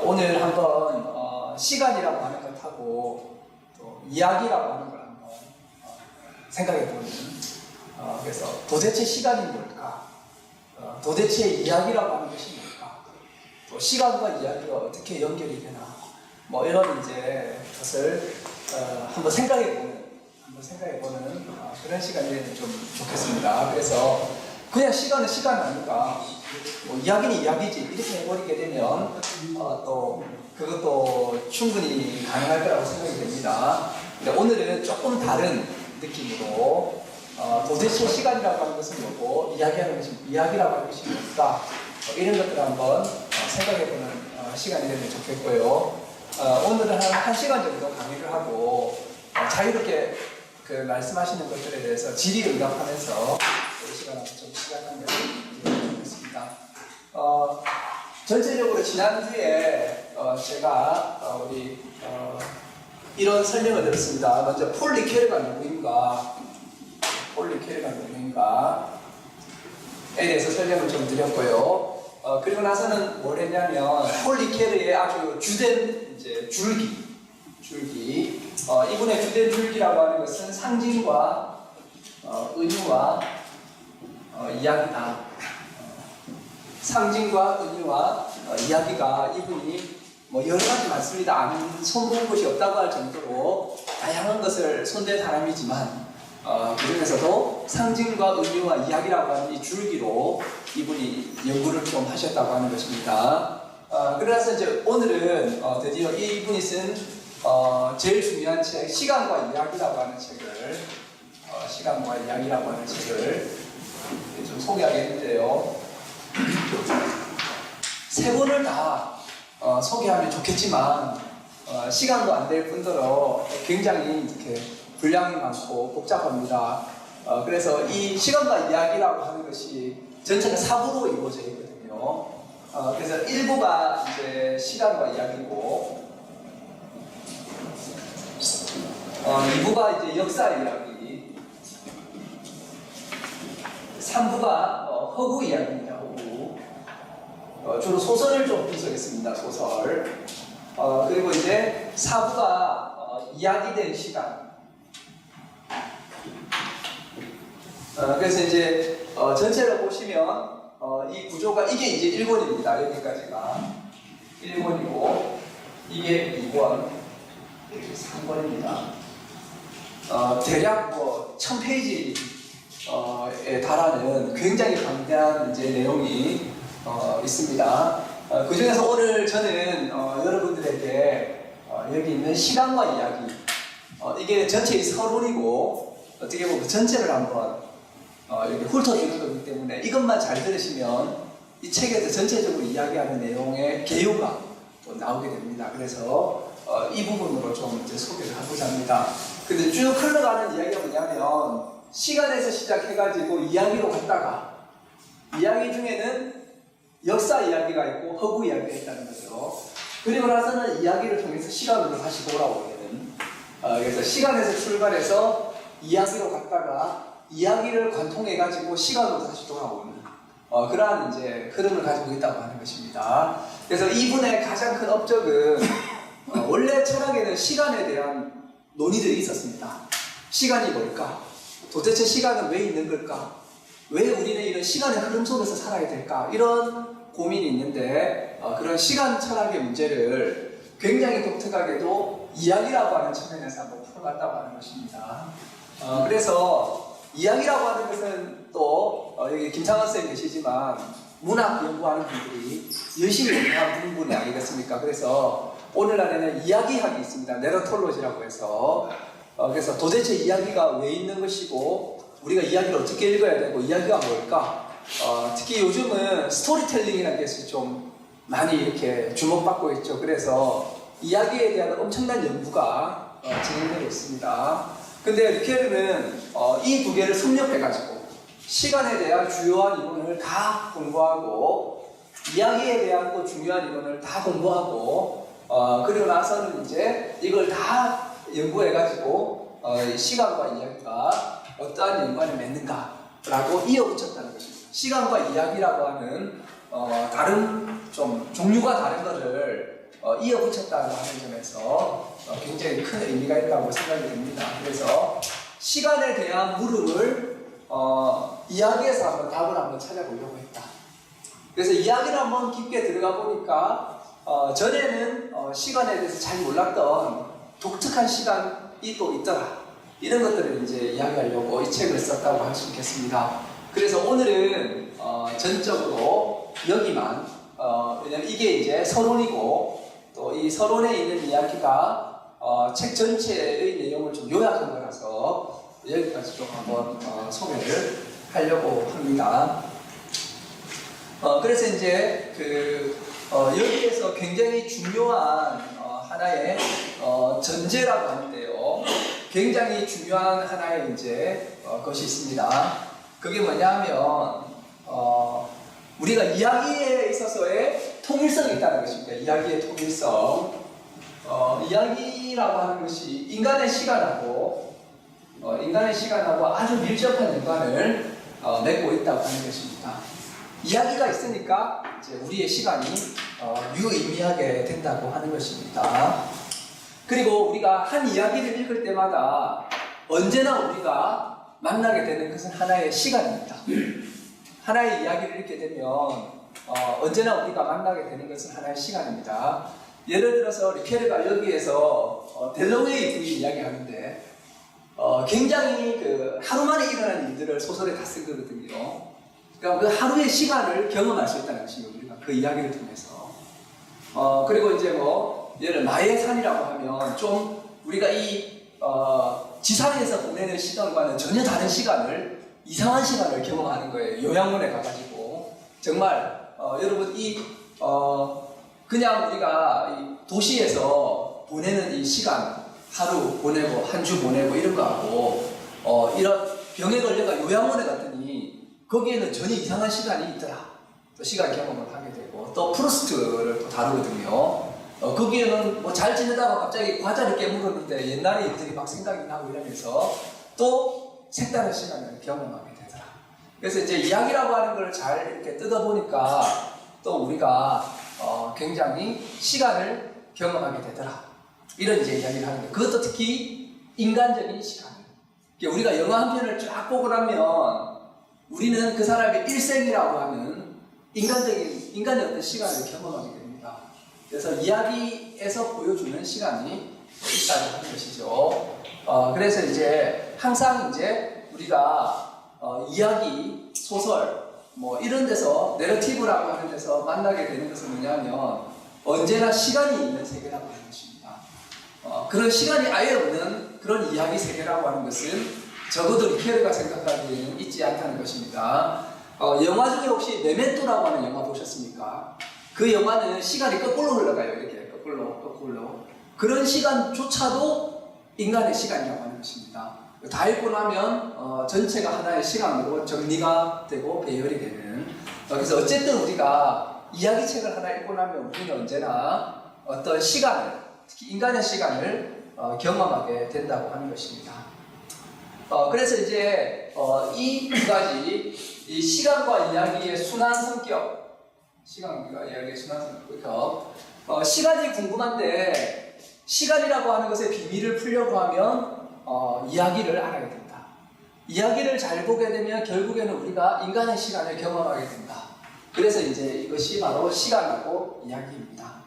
오늘 한번 시간이라고 하는 것하고 또 이야기라고 하는 걸 한번 생각해 보는 그래서 도대체 시간이 뭘까? 도대체 이야기라고 하는 것이 뭘까? 또 시간과 이야기가 어떻게 연결이 되나? 뭐 이런 이제 것을 한번 생각해 보는 그런 시간이 되면 좀 좋겠습니다. 그래서 그냥 시간은 시간 아닌가? 뭐 이야기는 이야기지 이렇게 해버리게 되면 또 그것도 충분히 가능할 거라고 생각이 됩니다. 근데 오늘은 조금 다른 느낌으로 도대체 시간이라고 하는 것은 뭐고 이야기라고 하는 것이 뭘까? 이런 것들을 한번 생각해보는 시간이 되면 좋겠고요. 오늘은 한 1시간 정도 강의를 하고 자유롭게 그 말씀하시는 것들에 대해서 질의응답하면서 이 시간을 좀 시작하면 좋겠습니다. 전체적으로 지난주에 제가 우리 이런 설명을 드렸습니다. 먼저 폴 리케르가 누구인가에 대해서 설명을 좀 드렸고요. 그리고 나서는 뭘 했냐면 폴 리케르의 아주 주된 이제 줄기 이분의 주된 줄기라고 하는 것은 상징과 은유와 이야기다. 상징과 은유와 이야기가 이분이 뭐 여러 가지 많습니다. 안 손본 것이 없다고 할 정도로 다양한 것을 손댄 사람이지만 그 중에서도 상징과 은유와 이야기라고 하는 이 줄기로 이분이 연구를 좀 하셨다고 하는 것입니다. 그래서 이제 오늘은 드디어 이분이 쓴 제일 중요한 책 시간과 이야기라고 하는 책을 좀 소개하겠는데요. 세 권을 다 소개하면 좋겠지만 시간도 안 될 뿐더러 굉장히 이렇게 분량이 많고 복잡합니다. 그래서 이 시간과 이야기라고 하는 것이 전체가 4부로 이루어져 있거든요. 그래서 1부가 이제 시간과 이야기고 2부가 이제 역사 이야기, 3부가 허구 이야기입니다. 허구. 주로 소설을 좀 분석했습니다. 소설. 그리고 이제 4부가 이야기된 시간. 그래서 이제 전체를 보시면 이 구조가 이게 이제 1권입니다. 여기까지가 1권이고 이게 2권, 3권입니다. 대략 뭐 1000페이지에 달하는 굉장히 방대한 이제 내용이 있습니다. 그 중에서 오늘 저는 여러분들에게 여기 있는 시간과 이야기, 이게 전체의 서론이고 어떻게 보면 전체를 한번 이렇게 훑어주는 거기 때문에 이것만 잘 들으시면 이 책에서 전체적으로 이야기하는 내용의 개요가 또 나오게 됩니다. 그래서 이 부분으로 좀 이제 소개를 하고자 합니다. 근데 쭉 흘러가는 이야기가 뭐냐면 시간에서 시작해가지고 이야기로 갔다가 이야기 중에는 역사 이야기가 있고 허구 이야기가 있다는 거죠. 그리고 나서는 이야기를 통해서 시간으로 다시 돌아오게 되는 그래서 시간에서 출발해서 이야기로 갔다가 이야기를 관통해가지고 시간으로 다시 돌아오는 그러한 이제 흐름을 가지고 있다고 하는 것입니다. 그래서 이분의 가장 큰 업적은 원래 철학에는 시간에 대한 논의들이 있었습니다. 시간이 뭘까? 도대체 시간은 왜 있는 걸까? 왜 우리는 이런 시간의 흐름 속에서 살아야 될까? 이런 고민이 있는데 그런 시간 철학의 문제를 굉장히 독특하게도 이야기라고 하는 측면에서 한번 풀어갔다고 하는 것입니다. 그래서 이야기라고 하는 것은 또 여기 김창환 선생님 계시지만 문학 연구하는 분들이 열심히 연구한 부분이 아니겠습니까? 그래서 오늘날에는 이야기학이 있습니다. 내러톨로지라고 해서 그래서 도대체 이야기가 왜 있는 것이고 우리가 이야기를 어떻게 읽어야 되고 이야기가 뭘까? 특히 요즘은 스토리텔링이라는 것이 좀 많이 이렇게 주목받고 있죠. 그래서 이야기에 대한 엄청난 연구가 진행되고 있습니다. 근데 리케르는 이 두 개를 섭렵해가지고 시간에 대한 주요한 이론을 다 공부하고 이야기에 대한 또 중요한 이론을 다 공부하고 그리고 나서는 이제 이걸 다 연구해가지고 시간과 이야기가 어떠한 연관을 맺는가라고 이어붙였다는 것입니다. 시간과 이야기라고 하는 다른 좀 종류가 다른 것을 이어붙였다는 점에서 굉장히 큰 의미가 있다고 생각이 듭니다. 그래서 시간에 대한 물음을 이야기에서 한번 답을 한번 찾아보려고 했다. 그래서 이야기를 한번 깊게 들어가 보니까 전에는 시간에 대해서 잘 몰랐던 독특한 시간이 또 있더라. 이런 것들을 이제 이야기하려고 이 책을 썼다고 할 수 있겠습니다. 그래서 오늘은 전적으로 여기만 왜냐면 이게 이제 서론이고 또 이 서론에 있는 이야기가 책 전체의 내용을 좀 요약한 거라서 여기까지 좀 한번 소개를 하려고 합니다. 그래서 이제 여기에서 굉장히 중요한 하나의 전제라고 하는데요. 굉장히 중요한 하나의 이제 것이 있습니다. 그게 뭐냐면 우리가 이야기에 있어서의 통일성이 있다는 것입니다. 이야기의 통일성. 이야기라고 하는 것이 인간의 시간하고 아주 밀접한 연관을 맺고 있다고 하는 것입니다. 이야기가 있으니까 이제 우리의 시간이 유의미하게 된다고 하는 것입니다. 그리고 우리가 한 이야기를 읽을 때마다 언제나 우리가 만나게 되는 것은 하나의 시간입니다. 하나의 이야기를 읽게 되면 언제나 우리가 만나게 되는 것은 하나의 시간입니다. 예를 들어서 리케르가 여기에서 델러웨이 부인 이야기하는데 굉장히 하루 만에 일어난 일들을 소설에 다 쓴 거거든요. 그러니까 그 하루의 시간을 경험할 수 있다는 것입니다. 우리가 그 이야기를 통해서. 그리고 이제 예를 마의 산이라고 하면 좀 우리가 지상에서 보내는 시간과는 전혀 다른 시간을, 이상한 시간을 경험하는 거예요. 요양원에 가가지고. 정말, 여러분, 그냥 우리가 도시에서 보내는 이 시간, 하루 보내고, 한 주 보내고 이런 거하고, 이런 병에 걸려가 요양원에 갔더니, 거기에는 전혀 이상한 시간이 있더라. 또 시간 경험을 하게 되고, 또 프루스트를 또 다루거든요. 거기에는 잘 지내다가 갑자기 과자를 깨물었는데 옛날에 일들이 막 생각이 나고 이러면서 또 색다른 시간을 경험하게 되더라. 그래서 이제 이야기라고 하는 걸 잘 이렇게 뜯어보니까 또 우리가 굉장히 시간을 경험하게 되더라. 이런 이제 이야기를 하는데 그것도 특히 인간적인 시간. 우리가 영화 한 편을 쫙 보고 나면 우리는 그 사람의 일생이라고 하는 인간의 어떤 시간을 경험하게 됩니다. 그래서 이야기에서 보여주는 시간이 있다고 하는 것이죠. 그래서 이제 항상 이제 우리가 이야기, 소설, 이런 데서 내러티브라고 하는 데서 만나게 되는 것은 뭐냐면 언제나 시간이 있는 세계라고 하는 것입니다. 그런 시간이 아예 없는 그런 이야기 세계라고 하는 것은 적어도 리케르가 생각하기에는 있지 않다는 것입니다. 영화 중에 혹시 메멘토라고 하는 영화 보셨습니까? 그 영화는 시간이 거꾸로 흘러가요. 이렇게 거꾸로. 그런 시간조차도 인간의 시간이라고 하는 것입니다. 다 읽고 나면 전체가 하나의 시간으로 정리가 되고 배열이 되는. 그래서 어쨌든 우리가 이야기책을 하나 읽고 나면 우리는 언제나 어떤 시간을, 특히 인간의 시간을 경험하게 된다고 하는 것입니다. 그래서 이제 이 두 가지, 이 시간과 이야기의 순환 성격, 시간이 궁금한데 시간이라고 하는 것의 비밀을 풀려고 하면 이야기를 알아야 된다. 이야기를 잘 보게 되면 결국에는 우리가 인간의 시간을 경험하게 된다. 그래서 이제 이것이 바로 시간하고 이야기입니다.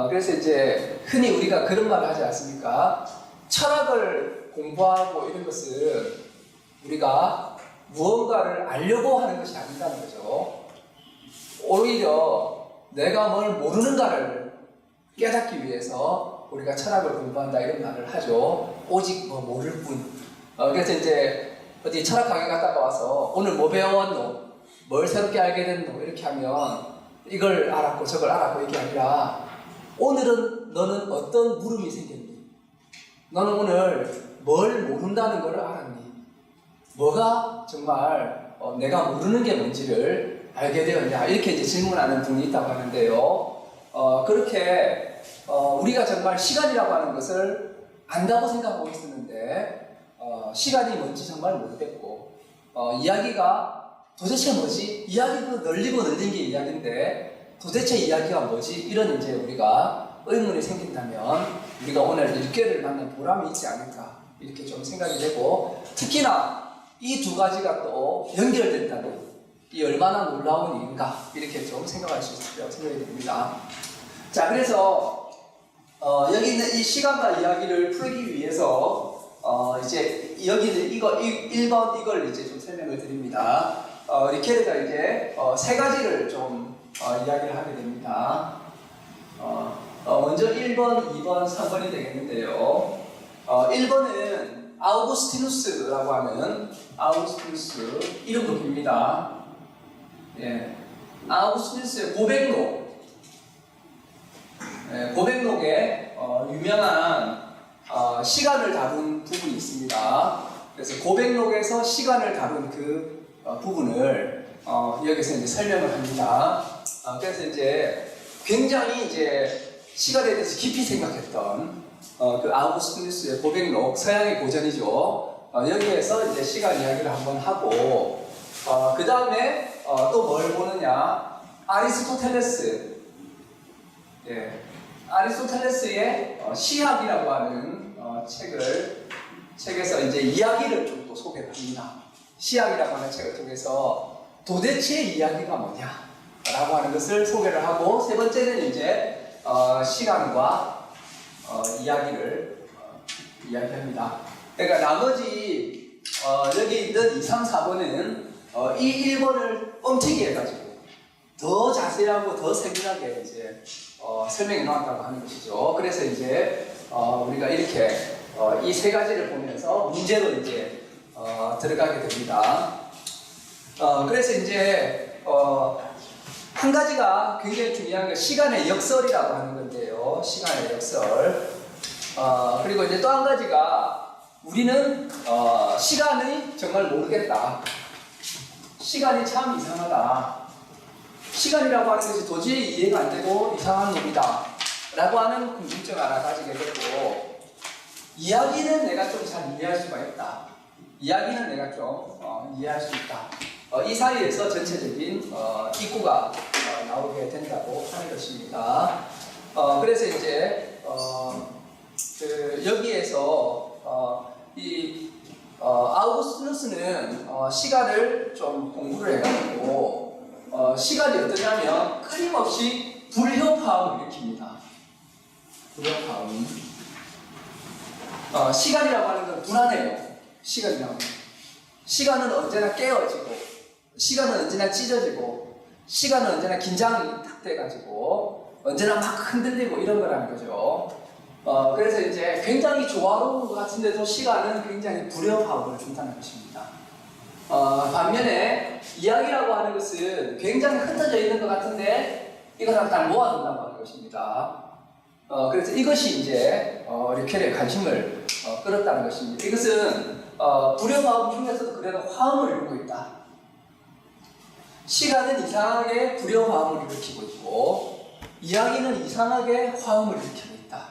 그래서 이제 흔히 우리가 그런 말을 하지 않습니까? 철학을 공부하고 이런 것은 우리가 무언가를 알려고 하는 것이 아니라는 거죠. 오히려 내가 뭘 모르는가를 깨닫기 위해서 우리가 철학을 공부한다 이런 말을 하죠. 오직 모를 뿐. 그래서 이제 어디 철학 강의 갔다가 와서 오늘 뭐 배웠노? 뭘 새롭게 알게 됐노? 이렇게 하면 이걸 알았고 저걸 알았고 이게 아니라 오늘은 너는 어떤 물음이 생겼니? 너는 오늘 뭘 모른다는 걸 알았니? 뭐가 정말 내가 모르는 게 뭔지를 알게 되었냐? 이렇게 이제 질문하는 분이 있다고 하는데요. 그렇게 우리가 정말 시간이라고 하는 것을 안다고 생각하고 있었는데 시간이 뭔지 정말 모르겠고 이야기가 도대체 뭐지? 이야기도 널리고 널린 게 이야기인데 도대체 이야기가 뭐지? 이런 이제 우리가 의문이 생긴다면 우리가 오늘 일개를 만난 보람이 있지 않을까 이렇게 좀 생각이 되고, 특히나 이 두 가지가 또 연결된다는 이 얼마나 놀라운 일인가 이렇게 좀 생각할 수 있을 거라고 생각이 됩니다. 자, 그래서 여기 있는 이 시간과 이야기를 풀기 위해서 이제 여기 있는 이거 1번 이걸 이제 좀 설명을 드립니다. 리케르가 이제 세 가지를 좀 이야기를 하게 됩니다. 먼저 1번, 2번, 3번이 되겠는데요. 1번은 아우구스티누스라고 하는 아우구스티누스 이름도 깁니다. 예, 아우구스티누스의 고백록, 예, 고백록에 유명한 시간을 다룬 부분이 있습니다. 그래서 고백록에서 시간을 다룬 그 부분을 여기서 이제 설명을 합니다. 그래서 이제 굉장히 이제 시간에 대해서 깊이 생각했던 그 아우구스티누스의 고백록, 서양의 고전이죠. 여기에서 이제 시간 이야기를 한번 하고, 그 다음에 또 뭘 보느냐? 아리스토텔레스, 예, 아리스토텔레스의 시학이라고 하는 책에서 이제 이야기를 좀 또 소개를 합니다. 시학이라고 하는 책을 통해서 도대체 이야기가 뭐냐? 라고 하는 것을 소개를 하고, 세 번째는 이제 시간과 이야기를 이야기합니다. 그러니까 나머지 여기 있는 2, 3, 4번은 이 1번을 뻥튀기 해가지고 더 자세하고 더 세밀하게 이제 설명해 놓았다고 하는 것이죠. 그래서 이제 우리가 이렇게 이 세 가지를 보면서 문제로 이제 들어가게 됩니다. 그래서 이제 한 가지가 굉장히 중요한 게 시간의 역설이라고 하는 건데요. 시간의 역설. 그리고 이제 또 한 가지가 우리는 시간이 정말 모르겠다. 시간이 참 이상하다. 시간이라고 하는 것이 도저히 이해가 안 되고 이상한 놈이다. 라고 하는 궁금증 하나 가지게 되고, 이야기는 내가 좀 잘 이해할 수가 있다. 이야기는 내가 좀 이해할 수 있다. 이 사이에서 전체적인 입구가 나오게 된다고 하는 것입니다. 그래서 이제 여기에서 이 아우구스티누스는 시간을 좀 공부를 해가지고 시간이 어떠냐면 끊임없이 불협화음을 일으킵니다. 불협화음. 시간이라고 하는 건 불안해요. 시간이라고. 시간은 언제나 깨어지고, 시간은 언제나 찢어지고, 시간은 언제나 긴장이 탁 돼가지고, 언제나 막 흔들리고 이런 거라는 거죠. 그래서 이제 굉장히 조화로운 것 같은데도 시간은 굉장히 불협화음을 준다는 것입니다. 반면에 이야기라고 하는 것은 굉장히 흩어져 있는 것 같은데 이것을 다 모아둔다고 하는 것입니다. 그래서 이것이 이제 리켈의 관심을 끌었다는 것입니다. 이것은 불협화음 중에서도 그래도 화음을 이루고 있다. 시간은 이상하게 불협화음을 일으키고 있고, 이야기는 이상하게 화음을 일으키고 있다.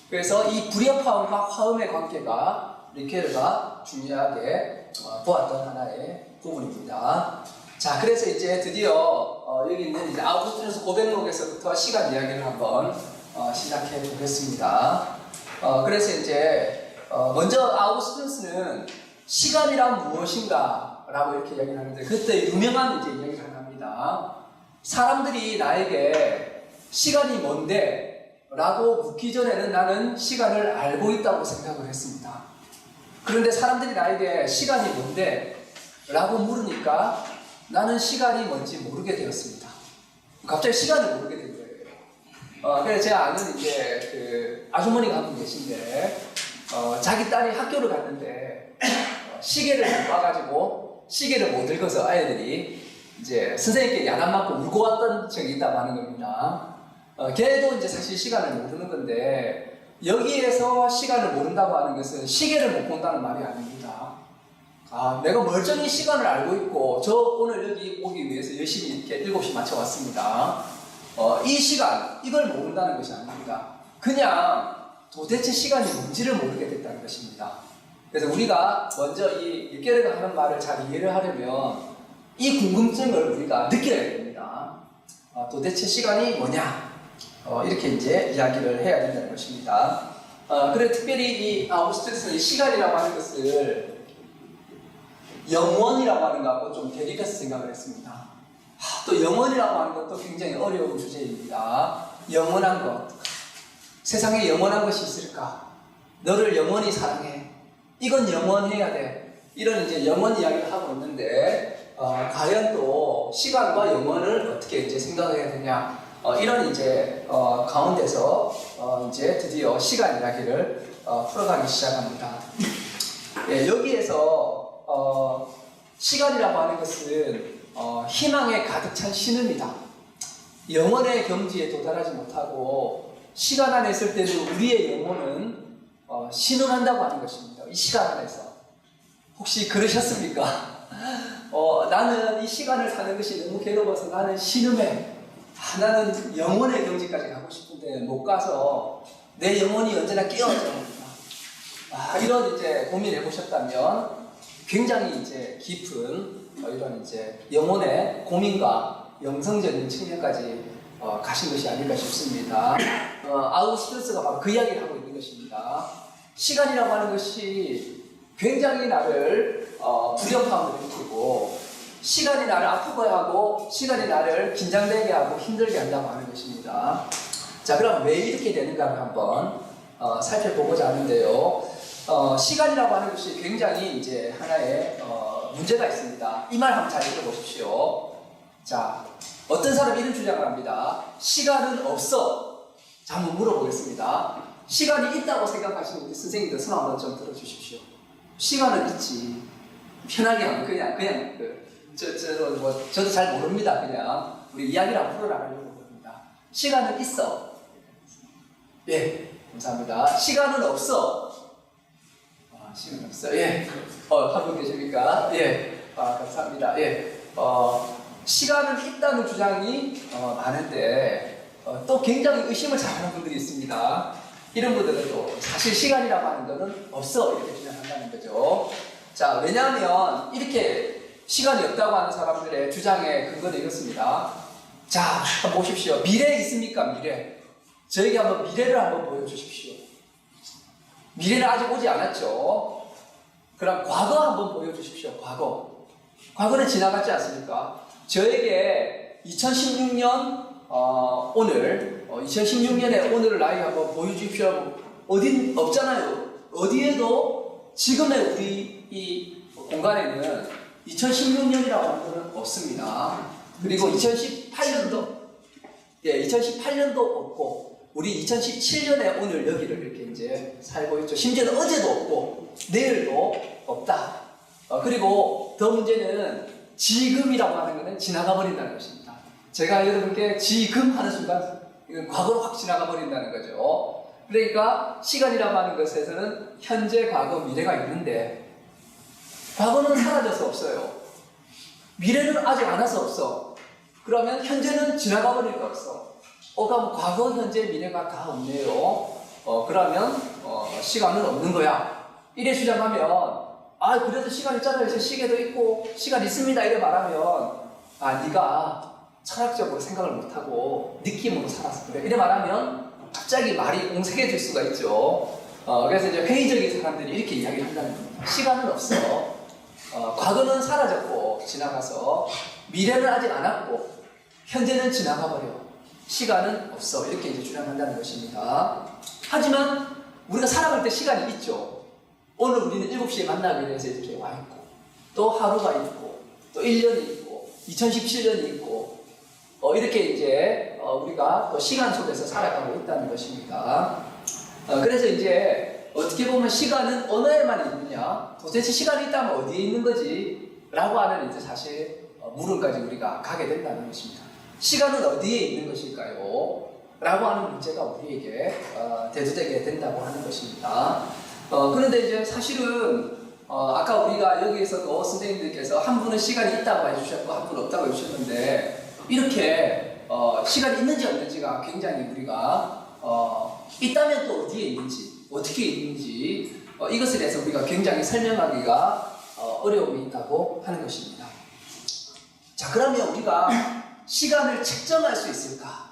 그래서 이 불협화음과 화음의 관계가 리켈가 중요하게 보았던 하나의 부분입니다. 자, 그래서 이제 드디어 여기 있는 이제 아우구스티누스 고백록에서부터 시간 이야기를 한번 시작해 보겠습니다. 그래서 이제 먼저 아우구스티누스는 시간이란 무엇인가 라고 이렇게 이야기를 하는데, 그때 유명한 이제 이야기를 하나 합니다. 사람들이 나에게 시간이 뭔데? 라고 묻기 전에는 나는 시간을 알고 있다고 생각을 했습니다. 그런데 사람들이 나에게 시간이 뭔데? 라고 물으니까 나는 시간이 뭔지 모르게 되었습니다. 갑자기 시간을 모르게 된 거예요. 그래서 제가 아는 이제 그 아주머니가 한 분 계신데, 자기 딸이 학교를 갔는데 시계를 못 봐가지고 시계를 못 읽어서 아이들이 이제 선생님께 야단 맞고 울고 왔던 적이 있다고 하는 겁니다. 걔도 이제 사실 시간을 모르는 건데, 여기에서 시간을 모른다고 하는 것은 시계를 못 본다는 말이 아닙니다. 내가 멀쩡히 시간을 알고 있고, 저 오늘 여기 오기 위해서 열심히 이렇게 7시 맞춰 왔습니다. 이 시간, 이걸 모른다는 것이 아닙니다. 그냥 도대체 시간이 뭔지를 모르게 됐다는 것입니다. 그래서 우리가 먼저 이 리케르가 하는 말을 잘 이해를 하려면 이 궁금증을 우리가 느껴야 됩니다. 도대체 시간이 뭐냐? 이렇게 이제 이야기를 해야 된다는 것입니다. 그래 특별히 이 아우구스투스는 시간이라고 하는 것을 영원이라고 하는 것하고 좀 대립해서 생각을 했습니다. 또 영원이라고 하는 것도 굉장히 어려운 주제입니다. 영원한 것. 세상에 영원한 것이 있을까? 너를 영원히 사랑해. 이건 영원해야 돼. 이런 이제 영원 이야기를 하고 있는데, 과연 또 시간과 영원을 어떻게 이제 생각해야 되냐? 이런 이제 가운데서 이제 드디어 시간 이야기를 풀어가기 시작합니다. 예, 여기에서 시간이라고 하는 것은 희망에 가득 찬 신음이다. 영원의 경지에 도달하지 못하고 시간 안에 있을 때도 우리의 영혼은 신음한다고 하는 것입니다. 이 시간 안에서. 혹시 그러셨습니까? 나는 이 시간을 사는 것이 너무 괴로워서 나는 신음해. 나는 영혼의 경지까지 가고 싶은데 못 가서 내 영혼이 언제나 깨어있습니다. 이런 이제 고민해 보셨다면 굉장히 이제 깊은 이런 이제 영혼의 고민과 영성적인 측면까지 가신 것이 아닐까 싶습니다. 아우구스투스가 바로 그 이야기를 하고 있는 것입니다. 시간이라고 하는 것이 굉장히 나를 불협화음을 일으키고 시간이 나를 아프게 하고 시간이 나를 긴장되게 하고 힘들게 한다고 하는 것입니다. 자, 그럼 왜 이렇게 되는가를 한번 살펴보고자 하는데요. 시간이라고 하는 것이 굉장히 이제 하나의 문제가 있습니다. 이 말 한번 잘 읽어보십시오. 자, 어떤 사람이 이런 주장을 합니다. 시간은 없어. 자, 한번 물어보겠습니다. 시간이 있다고 생각하시는 우리 선생님들 손 한번 좀 들어주십시오. 시간은 있지. 편하게 하면 그냥 저도 잘 모릅니다. 그냥 우리 이야기를 한번 풀어나가려고 합니다. 시간은 있어. 예, 감사합니다. 시간은 없어. 시간 없어. 예. 한 분 계십니까? 예. 감사합니다. 예. 시간은 있다는 주장이 많은데 또 굉장히 의심을 잘하는 분들이 있습니다. 이런 분들은 또 사실 시간이라고 하는 것은 없어 이렇게 주장한다는 거죠. 자, 왜냐하면 이렇게 시간이 없다고 하는 사람들의 주장의 근거는 이렇습니다. 자, 한번 보십시오. 미래 있습니까? 미래. 저에게 한번 미래를 한번 보여주십시오. 미래는 아직 오지 않았죠. 그럼 과거 한번 보여주십시오. 과거. 과거는 지나갔지 않습니까? 저에게 2016년 오늘 2016년의 오늘을 나에게 한번 보여주십시오. 어딘 없잖아요. 어디에도 지금의 우리 이 공간에는 2016년이라고 하는 것은 없습니다. 그리고 2018년도 2018년도 없고 우리 2017년에 오늘 여기를 이렇게 이제 살고 있죠. 심지어는 어제도 없고 내일도 없다. 그리고 더 문제는 지금이라고 하는 것은 지나가 버린다는 것입니다. 제가 여러분께 지금 하는 순간 이건 과거로 확 지나가 버린다는 거죠. 그러니까 시간이라고 하는 것에서는 현재, 과거, 미래가 있는데 과거는 사라져서 없어요. 미래는 아직 안 와서 없어. 그러면 현재는 지나가 버릴 거 없어. 그럼 과거, 현재, 미래가 다 없네요. 그러면 시간은 없는 거야. 이래 주장하면 그래도 시간 있잖아요. 제 시계도 있고 시간 있습니다. 이래 말하면 네가 철학적으로 생각을 못하고 느낌으로 살아서 그래. 이래 말하면 갑자기 말이 옹색해질 수가 있죠. 그래서 이제 회의적인 사람들이 이렇게 이야기를 한다는 겁니다. 시간은 없어. 과거는 사라졌고 지나가서 미래는 아직 안 왔고 현재는 지나가 버려. 시간은 없어. 이렇게 이제 주장한다는 것입니다. 하지만 우리가 살아갈 때 시간이 있죠. 오늘 우리는 7시에 만나기 위해서 이렇게 와 있고 또 하루가 있고 또 1년이 있고 2017년이 있고 이렇게 이제 우리가 또 시간 속에서 살아가고 있다는 것입니다. 그래서 이제 어떻게 보면 시간은 언어에만 있느냐, 도대체 시간이 있다면 어디에 있는 거지? 라고 하는 이제 사실 물음까지 우리가 가게 된다는 것입니다. 시간은 어디에 있는 것일까요? 라고 하는 문제가 우리에게 대두되게 된다고 하는 것입니다. 그런데 이제 사실은 아까 우리가 여기에서도 선생님들께서 한 분은 시간이 있다고 해주셨고 한 분은 없다고 해주셨는데 이렇게 시간이 있는지 없는지가 굉장히 우리가 있다면 또 어디에 있는지 어떻게 있는지 이것에 대해서 우리가 굉장히 설명하기가 어려움이 있다고 하는 것입니다. 자, 그러면 우리가 시간을 측정할 수 있을까?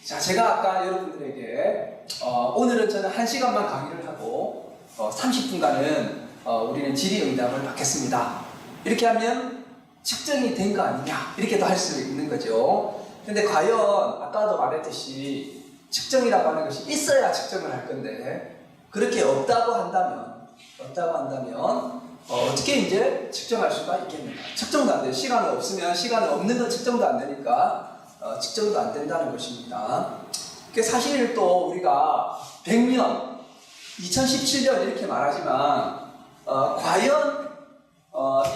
자, 제가 아까 여러분들에게 오늘은 저는 1시간만 강의를 하고 30분간은 우리는 질의응답을 받겠습니다. 이렇게 하면 측정이 된 거 아니냐 이렇게도 할 수 있는 거죠. 근데 과연 아까도 말했듯이 측정이라고 하는 것이 있어야 측정을 할 건데 그렇게 없다고 한다면 어떻게 이제 측정할 수가 있겠는가? 측정도 안 돼요. 시간이 없으면 시간이 없는 건 측정도 안 되니까 측정도 안 된다는 것입니다. 사실 또 우리가 100년, 2017년 이렇게 말하지만 과연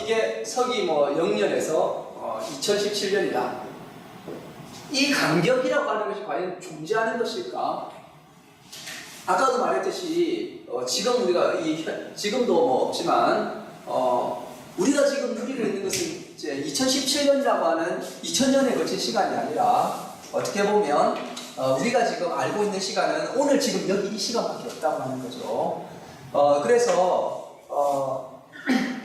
이게 서기 0년에서 2017년이다. 이 간격이라고 하는 것이 과연 존재하는 것일까? 아까도 말했듯이 지금 우리가 지금도 없지만 우리가 지금 누리고 있는 것은 이제 2017년이라고 하는 2000년에 걸친 시간이 아니라 어떻게 보면 우리가 지금 알고 있는 시간은 오늘 지금 여기 이 시간밖에 없다고 하는 거죠. 그래서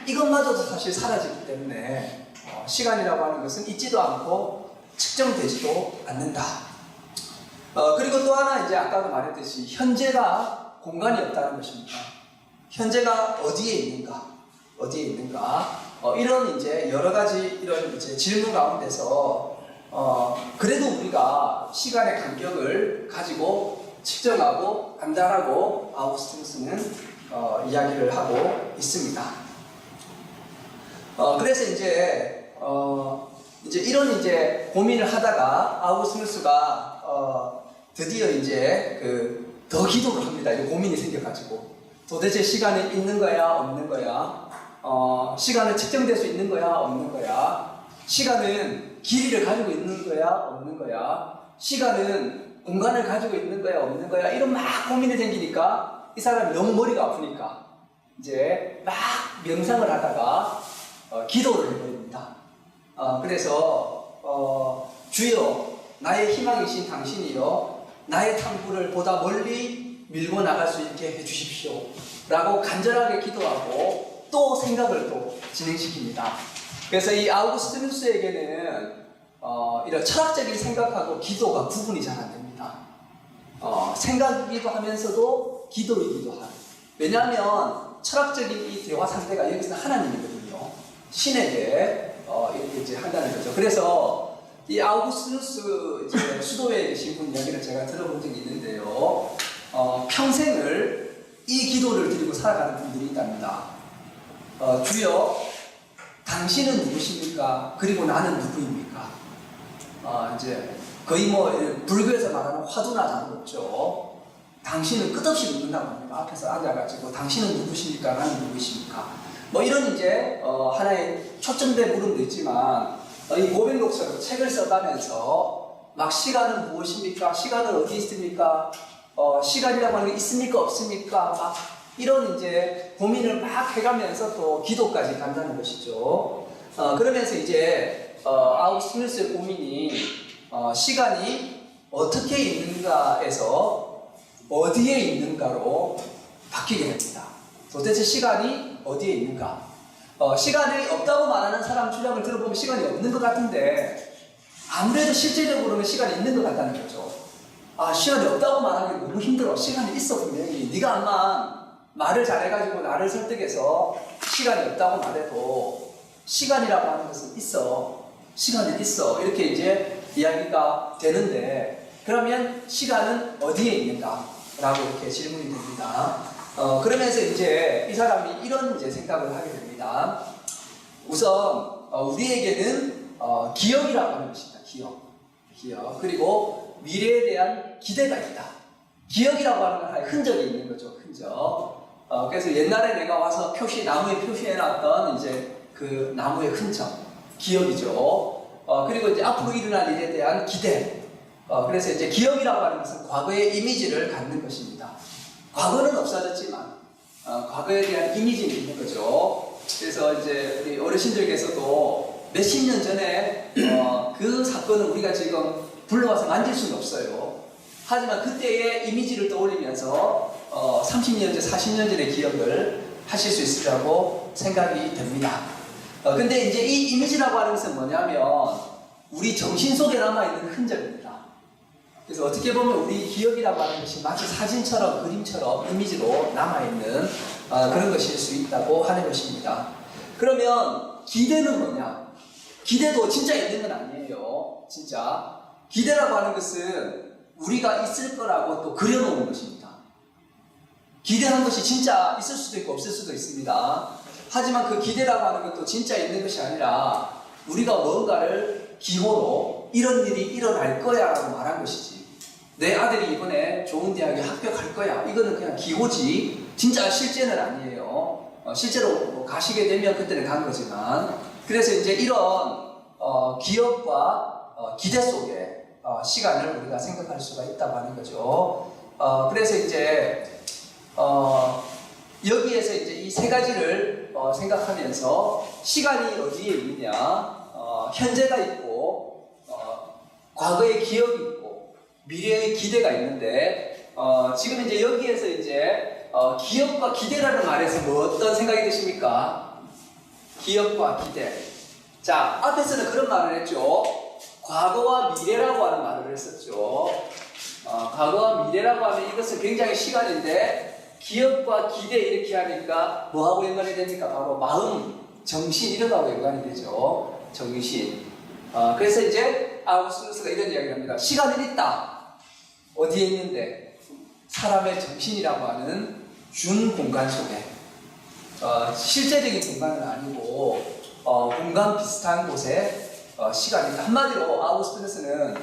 이것마저도 사실 사라지기 때문에 시간이라고 하는 것은 있지도 않고 측정되지도 않는다. 그리고 또 하나 이제 아까도 말했듯이 현재가 공간이 없다는 것입니다. 현재가 어디에 있는가? 이런 이제 여러 가지 이런 이제 질문 가운데서 그래도 우리가 시간의 간격을 가지고 측정하고 안다라고 아우구스티누스는 이야기를 하고 있습니다. 그래서 이제 이런 이제 고민을 하다가 아우구스티누스가 드디어 이제 더 기도를 합니다. 이 고민이 생겨가지고 도대체 시간이 있는 거야, 없는 거야? 시간은 측정될 수 있는 거야, 없는 거야? 시간은 길이를 가지고 있는 거야, 없는 거야? 시간은 공간을 가지고 있는 거야, 없는 거야? 이런 막 고민이 생기니까 이 사람이 너무 머리가 아프니까 이제 막 명상을 하다가 기도를 해버립니다. 그래서 주여 나의 희망이신 당신이여 나의 탐구를 보다 멀리 밀고 나갈 수 있게 해주십시오 라고 간절하게 기도하고 또 생각을 또 진행시킵니다. 그래서 이 아우구스티누스에게는 이런 철학적인 생각하고 기도가 구분이 잘 안 됩니다. 생각이기도 하면서도 기도이기도 하고. 왜냐하면 철학적인 이 대화 상대가 여기서는 하나님이거든요. 신에게 이렇게 이제 한다는 거죠. 그래서 이 아우구스티누스 이제 수도에 계신 분 이야기를 제가 들어본 적이 있는데요. 평생을 이 기도를 드리고 살아가는 분들이 있답니다. 주여, 당신은 누구십니까? 그리고 나는 누구입니까? 이제 거의 불교에서 말하는 화두나 다름없죠. 당신은 끝없이 묻는다고 합니다. 앞에서 앉아가지고 당신은 누구십니까? 나는 누구십니까? 이런 이제 하나의 초점된 물음도 있지만 이 고백록처럼 책을 써가면서 막 시간은 무엇입니까? 시간은 어디 있습니까? 시간이라고 하는 게 있습니까? 없습니까? 막 이런 이제 고민을 막 해가면서 또 기도까지 간다는 것이죠. 그러면서 이제 아우구스티누스의 고민이 시간이 어떻게 있는가에서 어디에 있는가로 바뀌게 됩니다. 도대체 시간이 어디에 있는가? 시간이 없다고 말하는 사람 주장을 들어보면 시간이 없는 것 같은데 아무래도 실제적으로는 시간이 있는 것 같다는 거죠. 시간이 없다고 말하기 너무 힘들어. 시간이 있어 분명히. 네가 아마 말을 잘해가지고 나를 설득해서 시간이 없다고 말해도 시간이라고 하는 것은 있어. 시간은 있어. 이렇게 이제 이야기가 되는데 그러면 시간은 어디에 있는가? 라고 이렇게 질문이 됩니다. 그러면서 이제 이 사람이 이런 이제 생각을 하게 됩니다. 우선 우리에게는 기억이라고 하는 것입니다. 기억. 그리고 미래에 대한 기대가 있다. 기억이라고 하는 건 하나의 흔적이 있는 거죠. 흔적. 그래서 옛날에 내가 와서 나무에 표시해놨던 이제 그 나무의 흔적, 기억이죠. 그리고 이제 앞으로 일어날 일에 대한 기대. 그래서 이제 기억이라고 하는 것은 과거의 이미지를 갖는 것입니다. 과거는 없어졌지만 과거에 대한 이미지는 있는 거죠. 그래서 이제 우리 어르신들께서도 몇십 년 전에 그 사건을 우리가 지금 불러와서 만질 수는 없어요. 하지만 그때의 이미지를 떠올리면서 30년 전, 40년 전의 기억을 하실 수 있을 거라고 생각이 됩니다. 근데 이제 이 이미지라고 하는 것은 뭐냐면 우리 정신 속에 남아있는 흔적입니다. 그래서 어떻게 보면 우리 기억이라고 하는 것이 마치 사진처럼 그림처럼 이미지로 남아있는 그런 것일 수 있다고 하는 것입니다. 그러면 기대는 뭐냐? 기대도 진짜 있는 건 아니에요. 진짜. 기대라고 하는 것은 우리가 있을 거라고 또 그려놓은 것입니다. 기대한 것이 진짜 있을 수도 있고 없을 수도 있습니다. 하지만 그 기대라고 하는 것도 진짜 있는 것이 아니라 우리가 뭔가를 기호로 이런 일이 일어날 거야 라고 말한 것이지. 내 아들이 이번에 좋은 대학에 합격할 거야. 이거는 그냥 기호지 진짜 실제는 아니에요. 실제로 가시게 되면 그때는 간 거지만, 그래서 이제 이런 기억과 기대 속에 시간을 우리가 생각할 수가 있다고 하는 거죠. 그래서 이제 여기에서 이제 이 세 가지를 생각하면서 시간이 어디에 있느냐, 현재가 있고 과거의 기억이 있고 미래의 기대가 있는데, 지금 이제 여기에서 이제 기억과 기대라는 말에서 뭐 어떤 생각이 드십니까? 기억과 기대. 자, 앞에서는 그런 말을 했죠. 과거와 미래라고 하는 말을 했었죠. 과거와 미래라고 하면 이것은 굉장히 시간인데, 기억과 기대 이렇게 하니까 뭐하고 연관이 됩니까? 바로 마음, 정신 이런 거하고 연관이 되죠. 정신. 그래서 이제 아우구스누스가 이런 이야기를 합니다. 시간은 있다. 어디에 있는데? 사람의 정신이라고 하는 준 공간 속에. 실제적인 공간은 아니고 공간 비슷한 곳에 시간이 있다. 한마디로 아우구스누스는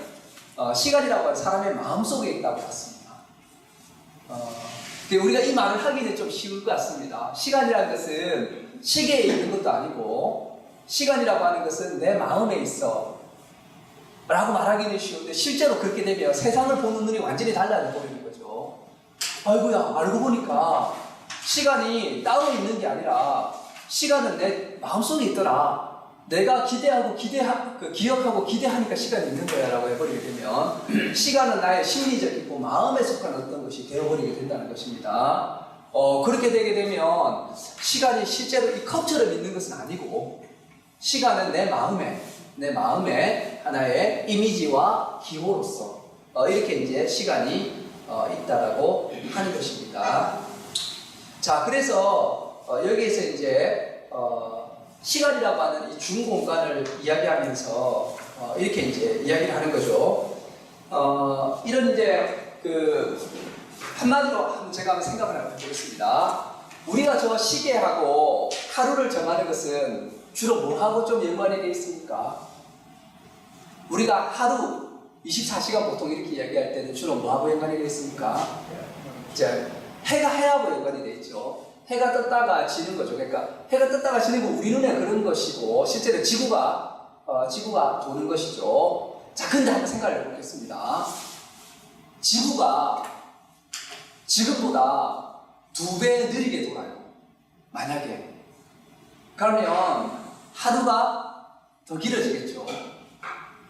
시간이라고 하는 사람의 마음 속에 있다고 봤습니다. 우리가 이 말을 하기는 좀 쉬울 것 같습니다. 시간이라는 것은 시계에 있는 것도 아니고, 시간이라고 하는 것은 내 마음에 있어 라고 말하기는 쉬운데, 실제로 그렇게 되면 세상을 보는 눈이 완전히 달라져 버리는 거죠. 아이고야, 알고 보니까 시간이 따로 있는 게 아니라 시간은 내 마음속에 있더라. 내가 기대하고 기억하고 기대하니까 시간이 있는 거야 라고 해버리게 되면 시간은 나의 심리적이고 마음에 속한 어떤 것이 되어버리게 된다는 것입니다. 그렇게 되게 되면 시간이 실제로 이 컵처럼 있는 것은 아니고, 시간은 내 마음에 하나의 이미지와 기호로서 이렇게 이제 시간이 있다라고 하는 것입니다. 자, 그래서 여기에서 이제 시간이라고 하는 이 중공간을 이야기하면서 이렇게 이제 이야기를 하는 거죠. 이런 이제 한마디로 제가 한번 생각을 해보겠습니다. 우리가 저 시계하고 하루를 정하는 것은 주로 뭐하고 좀 연관이 되어 있습니까? 우리가 하루 24시간 보통 이렇게 이야기할 때는 주로 뭐하고 연관이 되어 있습니까? 이제 해하고 연관이 되어 있죠. 해가 떴다가 지는 거죠. 그러니까 해가 떴다가 지는 건 우리 눈에 그런 것이고, 실제로 지구가 도는 것이죠. 자, 근데 한번 생각을 해보겠습니다. 지구가 지금보다 2배 느리게 돌아요. 만약에. 그러면 하루가 더 길어지겠죠.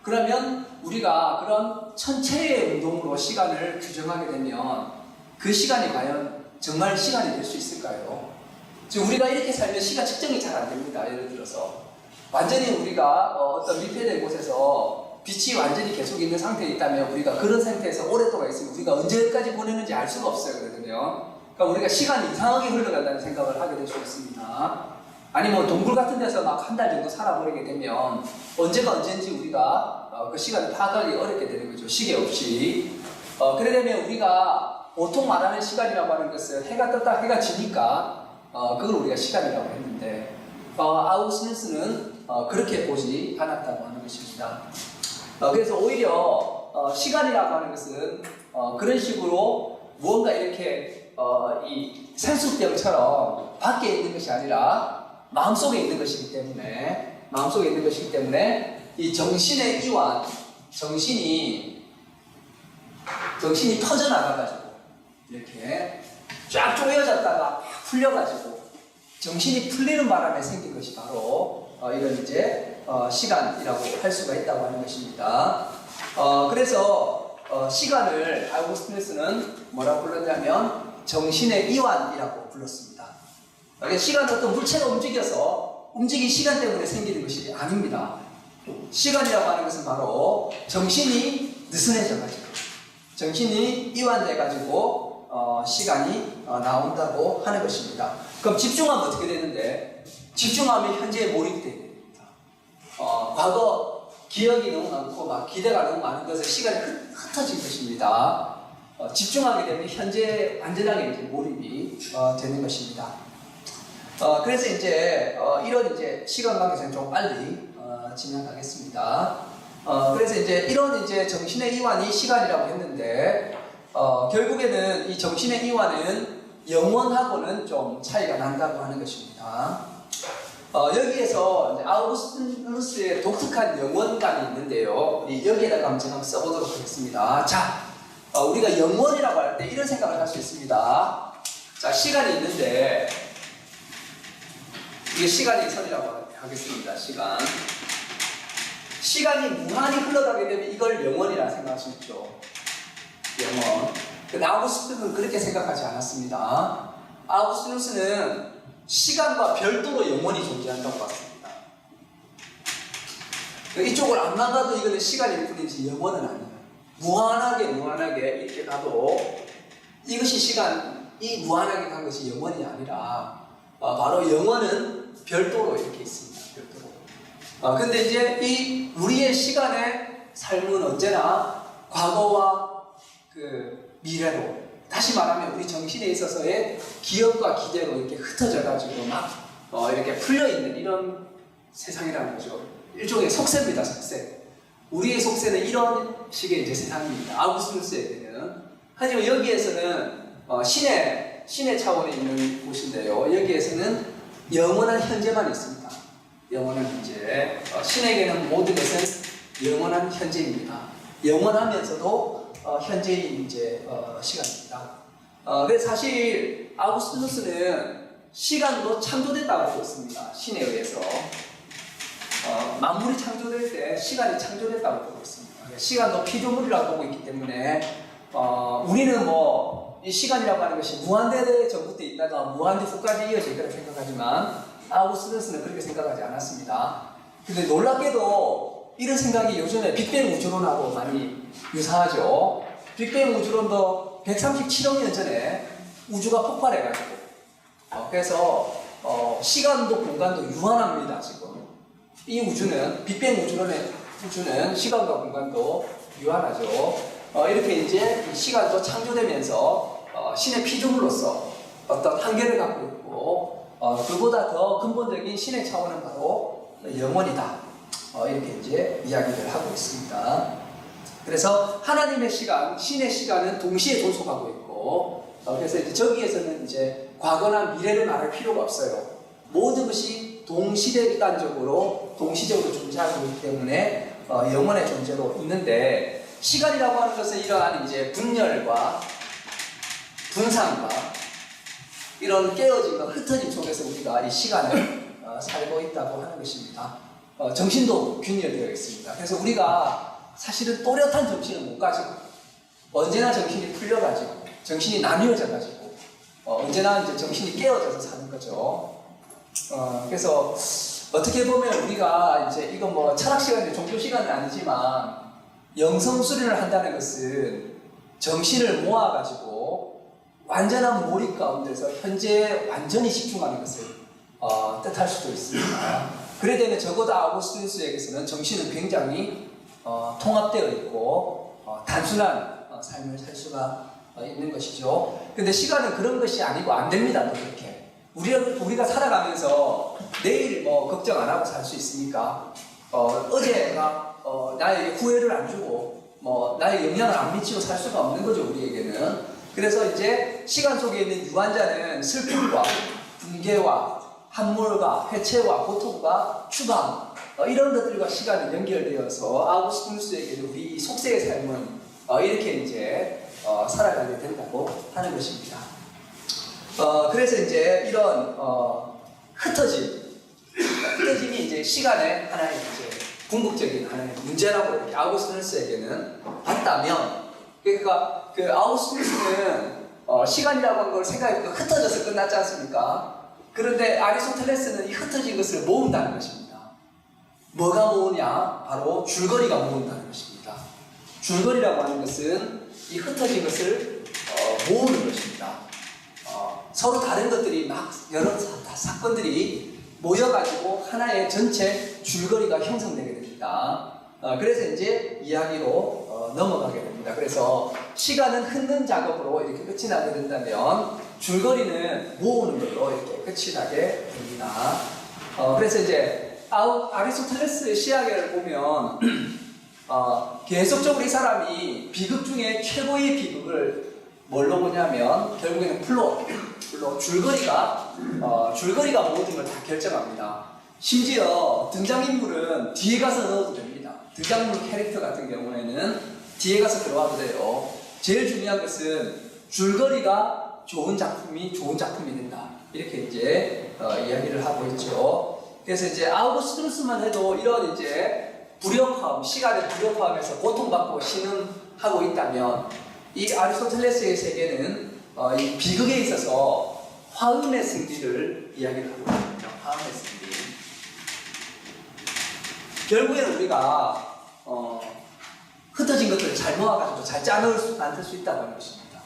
그러면 우리가 그런 천체의 운동으로 시간을 규정하게 되면 그 시간이 과연 정말 시간이 될 수 있을까요? 지금 우리가 이렇게 살면 시간 측정이 잘 안 됩니다. 예를 들어서 완전히 우리가 어떤 밀폐된 곳에서 빛이 완전히 계속 있는 상태에 있다면 우리가 그런 상태에서 오랫동안 있으면 우리가 언제까지 보내는지 알 수가 없어요. 그러면 그러니까 우리가 시간이 이상하게 흘러간다는 생각을 하게 될 수 있습니다. 아니면 동굴 같은 데서 막 한 달 정도 살아버리게 되면 언제가 언제인지 우리가 그 시간을 파악하기 어렵게 되는 거죠. 시계 없이. 그래 되면 우리가 보통 말하는 시간이라고 하는 것은 해가 떴다 해가 지니까 그걸 우리가 시간이라고 했는데, 아우구스누스는 그렇게 보지 않았다고 하는 것입니다. 그래서 오히려 시간이라고 하는 것은 그런 식으로 무언가 이렇게 이 생수병처럼 밖에 있는 것이 아니라 마음속에 있는 것이기 때문에 이 정신의 이완, 정신이 퍼져나가가지고 이렇게 쫙 조여졌다가 풀려가지고 정신이 풀리는 바람에 생긴 것이 바로 이런 이제 시간이라고 할 수가 있다고 하는 것입니다. 그래서 시간을 아우구스누스는 뭐라고 불렀냐면 정신의 이완이라고 불렀습니다. 시간은 어떤 물체가 움직인 시간 때문에 생기는 것이 아닙니다. 시간이라고 하는 것은 바로 정신이 느슨해져가지고 정신이 이완돼가지고 시간이 나온다고 하는 것입니다. 그럼 집중하면 어떻게 되는데? 집중하면 현재에 몰입이 됩니다. 과거 기억이 너무 많고 막 기대가 너무 많은 것에 시간이 흩어진 것입니다. 집중하게 되면 현재에 완전하게 이제 몰입이 되는 것입니다. 그래서 이제 이런 이제 시간 관계에서는 좀 빨리 진행하겠습니다. 그래서 이제 이런 이제 정신의 이완이 시간이라고 했는데 결국에는 이 정신의 이완은 영원하고는 좀 차이가 난다고 하는 것입니다. 여기에서 이제 아우구스티누스의 독특한 영원감이 있는데요. 우리 여기에다가 한번 써보도록 하겠습니다. 자, 우리가 영원이라고 할 때 이런 생각을 할 수 있습니다. 자, 시간이 있는데 이게 시간의 선이라고 하겠습니다. 시간이 무한히 흘러가게 되면 이걸 영원이라 생각할 수 있죠. 영원. 근데 아우구스티누스는 그렇게 생각하지 않았습니다. 아우구스티누스는 시간과 별도로 영원이 존재한다고 봤습니다. 이쪽을 안 나가도 이거는 시간일 뿐이지 영원은 아니에요. 무한하게 이렇게 가도 이것이 시간이 무한하게 간 것이 영원이 아니라 바로 영원은 별도로 이렇게 있습니다. 별도로. 근데 이제 이 우리의 시간의 삶은 언제나 과거와 그 미래로, 다시 말하면 우리 정신에 있어서의 기억과 기대로 이렇게 흩어져가지고 막 이렇게 풀려있는 이런 세상이라는 거죠. 일종의 속세입니다, 속세. 우리의 속세는 이런 식의 이제 세상입니다. 아우구스티누스에게는. 하지만 여기에서는 신의 차원에 있는 곳인데요. 여기에서는 영원한 현재만 있습니다. 영원한 현재. 신에게는 모든 것은 영원한 현재입니다. 영원하면서도 현재인 이제 시간입니다. 그래서 사실 아우구스티누스는 시간도 창조됐다고 하고 있습니다. 신에 의해서. 만물이 창조될 때 시간이 창조됐다고 보고 있습니다. 시간도 피조물이라고 보고 있기 때문에 우리는 이 시간이라고 하는 것이 무한대 전부터 있다가 무한대 후까지 이어질 거라고 생각하지만 아우구스티누스는 그렇게 생각하지 않았습니다. 근데 놀랍게도 이런 생각이 요즘에 빅뱅 우주론하고 많이 유사하죠. 빅뱅 우주론도 137억 년 전에 우주가 폭발해가지고 그래서 시간도 공간도 유한합니다. 지금 이 우주는 빅뱅 우주론의 우주는 시간과 공간도 유한하죠. 이렇게 이제 시간도 창조되면서 신의 피조물로서 어떤 한계를 갖고 있고 그보다 더 근본적인 신의 차원은 바로 영원이다. 이렇게 이제 이야기를 하고 있습니다. 그래서 하나님의 시간, 신의 시간은 동시에 존속하고 있고 그래서 이제 저기에서는 이제 과거나 미래를 말할 필요가 없어요. 모든 것이 동시대간적으로 동시적으로 존재하고 있기 때문에 영원의 존재로 있는데 시간이라고 하는 것은 이러한 이제 분열과 분산과 이런 깨어짐과 흩어짐 속에서 우리가 이 시간을 살고 있다고 하는 것입니다. 정신도 균열되어 있습니다. 그래서 우리가 사실은 또렷한 정신을 못 가지고 언제나 정신이 풀려가지고 정신이 나뉘어져가지고 언제나 이제 정신이 깨어져서 사는 거죠. 그래서 어떻게 보면 우리가 이제 이건 철학 시간이 종교 시간은 아니지만 영성 수련을 한다는 것은 정신을 모아가지고 완전한 몰입 가운데서 현재에 완전히 집중하는 것을 뜻할 수도 있습니다. 그래 되면 적어도 아우구스티누스에게서는 정신은 굉장히 통합되어 있고 단순한 삶을 살 수가 있는 것이죠. 근데 시간은 그런 것이 아니고 안 됩니다. 또 그렇게 우리가 살아가면서 내일 걱정 안 하고 살 수 있습니까? 어제가 나에게 후회를 안 주고 나의 영향을 안 미치고 살 수가 없는 거죠. 우리에게는. 그래서 이제 시간 속에 있는 유한자는 슬픔과 붕괴와 함몰과 회체와 고통과 추방 이런 것들과 시간이 연결되어서 아우구스티누스에게도 우리 속세의 삶은 이렇게 이제 살아가게 된다고 하는 것입니다. 그래서 이제 이런 흩어짐이 이제 시간의 하나의 이제 궁극적인 하나의 문제라고 이렇게 아우구스티누스에게는 봤다면, 그러니까 그 아우구스티누스는 시간이라고 하는 걸 생각해보니까 흩어져서 끝났지 않습니까? 그런데 아리스토텔레스는 이 흩어진 것을 모은다는 것입니다. 뭐가 모으냐? 바로 줄거리가 모은다는 것입니다. 줄거리라고 하는 것은 이 흩어진 것을 모으는 것입니다. 서로 다른 것들이 막 여러 사건들이 모여가지고 하나의 전체 줄거리가 형성되게 됩니다. 그래서 이제 이야기로 넘어가게 됩니다. 그래서 시간은 흩는 작업으로 이렇게 끝이 나게 된다면 줄거리는 모으는 걸로 이렇게 끝이 나게 됩니다. 그래서 이제 아리스토텔레스의 시학을 보면 계속적으로 이 사람이 비극 중에 최고의 비극을 뭘로 보냐면 결국에는 플롯 줄거리가 모든 걸 다 결정합니다. 심지어 등장인물은 뒤에 가서 넣어도 됩니다. 등장인물 캐릭터 같은 경우에는 뒤에 가서 들어와도 돼요. 제일 중요한 것은 줄거리가 좋은 작품이 된다. 이렇게 이제 이야기를 하고 있죠. 그래서 이제 아우구스투스만 해도 이런 이제 불협화음, 시간의 불협화음에서 고통받고 신음하고 있다면 이 아리스토텔레스의 세계는 이 비극에 있어서 화음의 승리를 이야기를 하고 있습니다. 화음의 승리. 결국에는 우리가 흩어진 것들을 잘 모아가지고 잘 만들 수 있다고 하는 것입니다.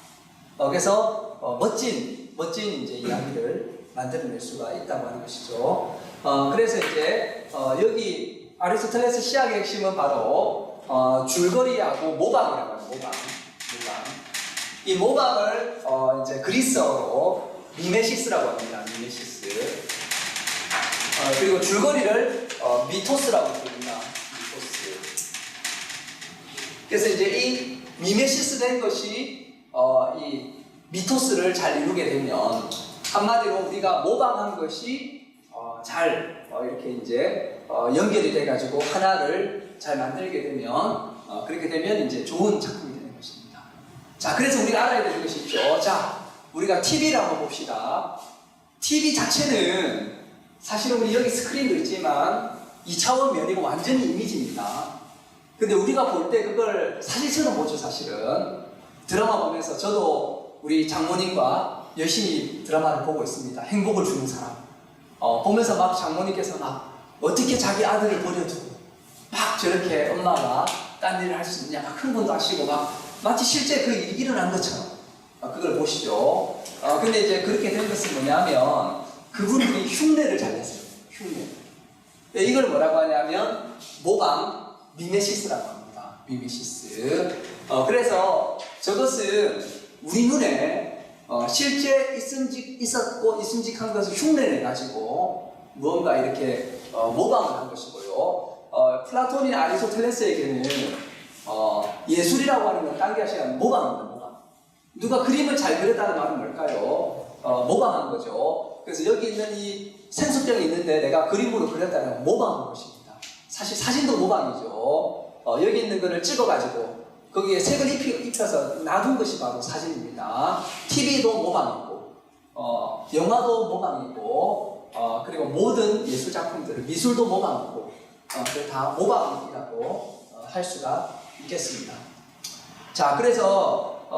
그래서 멋진 이제 이야기를 만들어낼 수가 있다고 하는 것이죠. 그래서 이제 여기 아리스토텔레스 시학의 핵심은 바로 줄거리하고 모방이라고 합니다. 모방. 이 모방을 이제 그리스어로 미메시스라고 합니다. 미메시스. 그리고 줄거리를 미토스라고 부릅니다. 미토스. 그래서 이제 이 미메시스 된 것이 이 미토스를 잘 이루게 되면 한마디로 우리가 모방한 것이 잘 이렇게 이제 연결이 돼가지고 하나를 잘 만들게 되면 그렇게 되면 이제 좋은 작품이 되는 것입니다. 자, 그래서 우리가 알아야 되는 것이 있죠. 자, 우리가 TV를 한번 봅시다. TV 자체는 사실은 우리 여기 스크린도 있지만 2차원 면이고 완전히 이미지입니다. 근데 우리가 볼 때 그걸 사실처럼 보죠, 사실은. 드라마 보면서 저도 우리 장모님과 열심히 드라마를 보고 있습니다. 행복을 주는 사람. 보면서 막 장모님께서 막 어떻게 자기 아들을 버려두고 막 저렇게 엄마가 딴 일을 할 수 있냐 막 흥분도 하시고 막 마치 실제 그 일이 일어난 것처럼 그걸 보시죠. 근데 이제 그렇게 된 것은 뭐냐면 그분들이 흉내를 잘 냈어요. 흉내. 이걸 뭐라고 하냐면 모방 미메시스라고 합니다. 미메시스. 그래서 저것은 우리 눈에 실제 있었고 있음직한 것을 흉내내가지고 무언가 이렇게 모방을 한 것이고요. 플라톤이나 아리스토텔레스에게는 예술이라고 하는 건 딴 게 아니라 모방입니다. 모방. 누가 그림을 잘 그렸다는 말은 뭘까요? 모방한 거죠. 그래서 여기 있는 이 생수병이 있는데 내가 그림으로 그렸다는 모방한 것입니다. 사실 사진도 모방이죠. 여기 있는 거를 찍어가지고 거기에 색을 입혀서 놔둔 것이 바로 사진입니다. TV도 모방이고, 영화도 모방이고, 그리고 모든 예술 작품들을 미술도 모방이고, 다 모방이라고 할 수가 있겠습니다. 자, 그래서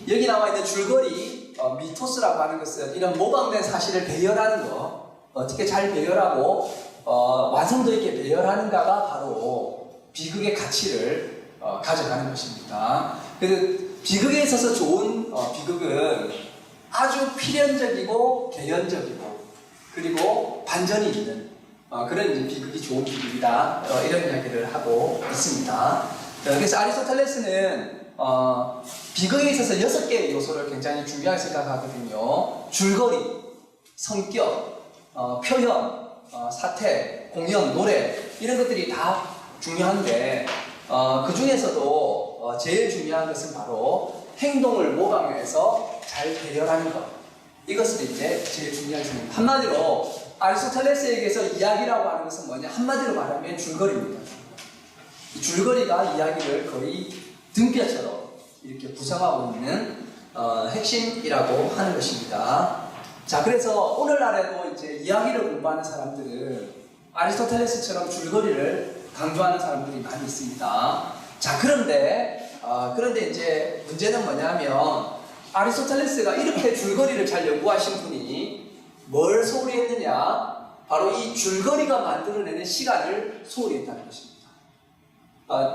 여기 나와 있는 줄거리 미토스라고 하는 것은 이런 모방된 사실을 배열하는 것, 어떻게 잘 배열하고 완성도 있게 배열하는가가 바로 비극의 가치를 가져가는 것입니다. 그래서 비극에 있어서 좋은 비극은 아주 필연적이고 개연적이고 그리고 반전이 있는 그런 이제 비극이 좋은 비극이다. 이런 이야기를 하고 있습니다. 그래서 아리스토텔레스는 비극에 있어서 6개의 요소를 굉장히 중요하게 생각하거든요. 줄거리, 성격, 표현, 사태, 공연, 노래 이런 것들이 다 중요한데 그 중에서도 제일 중요한 것은 바로 행동을 모방해서 잘 배열하는 것. 이것을 이제 제일 중요하게 생각합니다. 한마디로 아리스토텔레스에게서 이야기라고 하는 것은 뭐냐? 한마디로 말하면 줄거리입니다. 이 줄거리가 이야기를 거의 등뼈처럼 이렇게 구성하고 있는 핵심이라고 하는 것입니다. 자, 그래서 오늘날에도 이제 이야기를 공부하는 사람들은 아리스토텔레스처럼 줄거리를 강조하는 사람들이 많이 있습니다. 자, 그런데 이제 문제는 뭐냐면 아리스토텔레스가 이렇게 줄거리를 잘 연구하신 분이 뭘 소홀히 했느냐? 바로 이 줄거리가 만들어내는 시간을 소홀히 했다는 것입니다.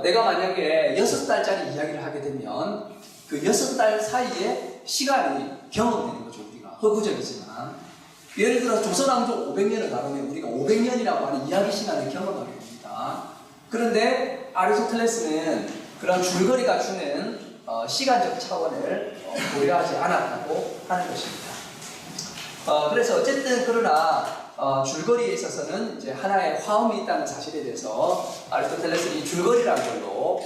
내가 만약에 6달짜리 이야기를 하게 되면 그 6달 사이에 시간이 경험되는 거죠. 우리가 허구적이지만 예를 들어 조선왕조 500년을 다루면 우리가 500년이라고 하는 이야기 시간을 경험하게 됩니다. 그런데 아리스토텔레스는 그런 줄거리가 주는 시간적 차원을 고려하지 않았다고 하는 것입니다. 그래서 어쨌든 그러나 줄거리에 있어서는 이제 하나의 화음이 있다는 사실에 대해서 아리스토텔레스는 이 줄거리라는 걸로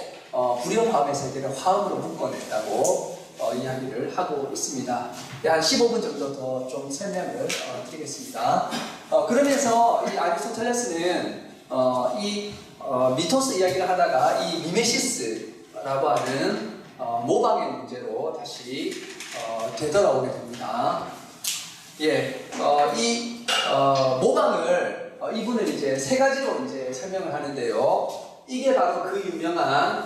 불협화음의 세계를 화음으로 묶어냈다고 이야기를 하고 있습니다. 한 15분 정도 더 좀 설명을 드리겠습니다. 그러면서 이 아리스토텔레스는 이 미토스 이야기를 하다가 이 미메시스라고 하는 모방의 문제로 다시 되돌아오게 됩니다. 이 모방을 이분은 이제 세 가지로 이제 설명을 하는데요. 이게 바로 그 유명한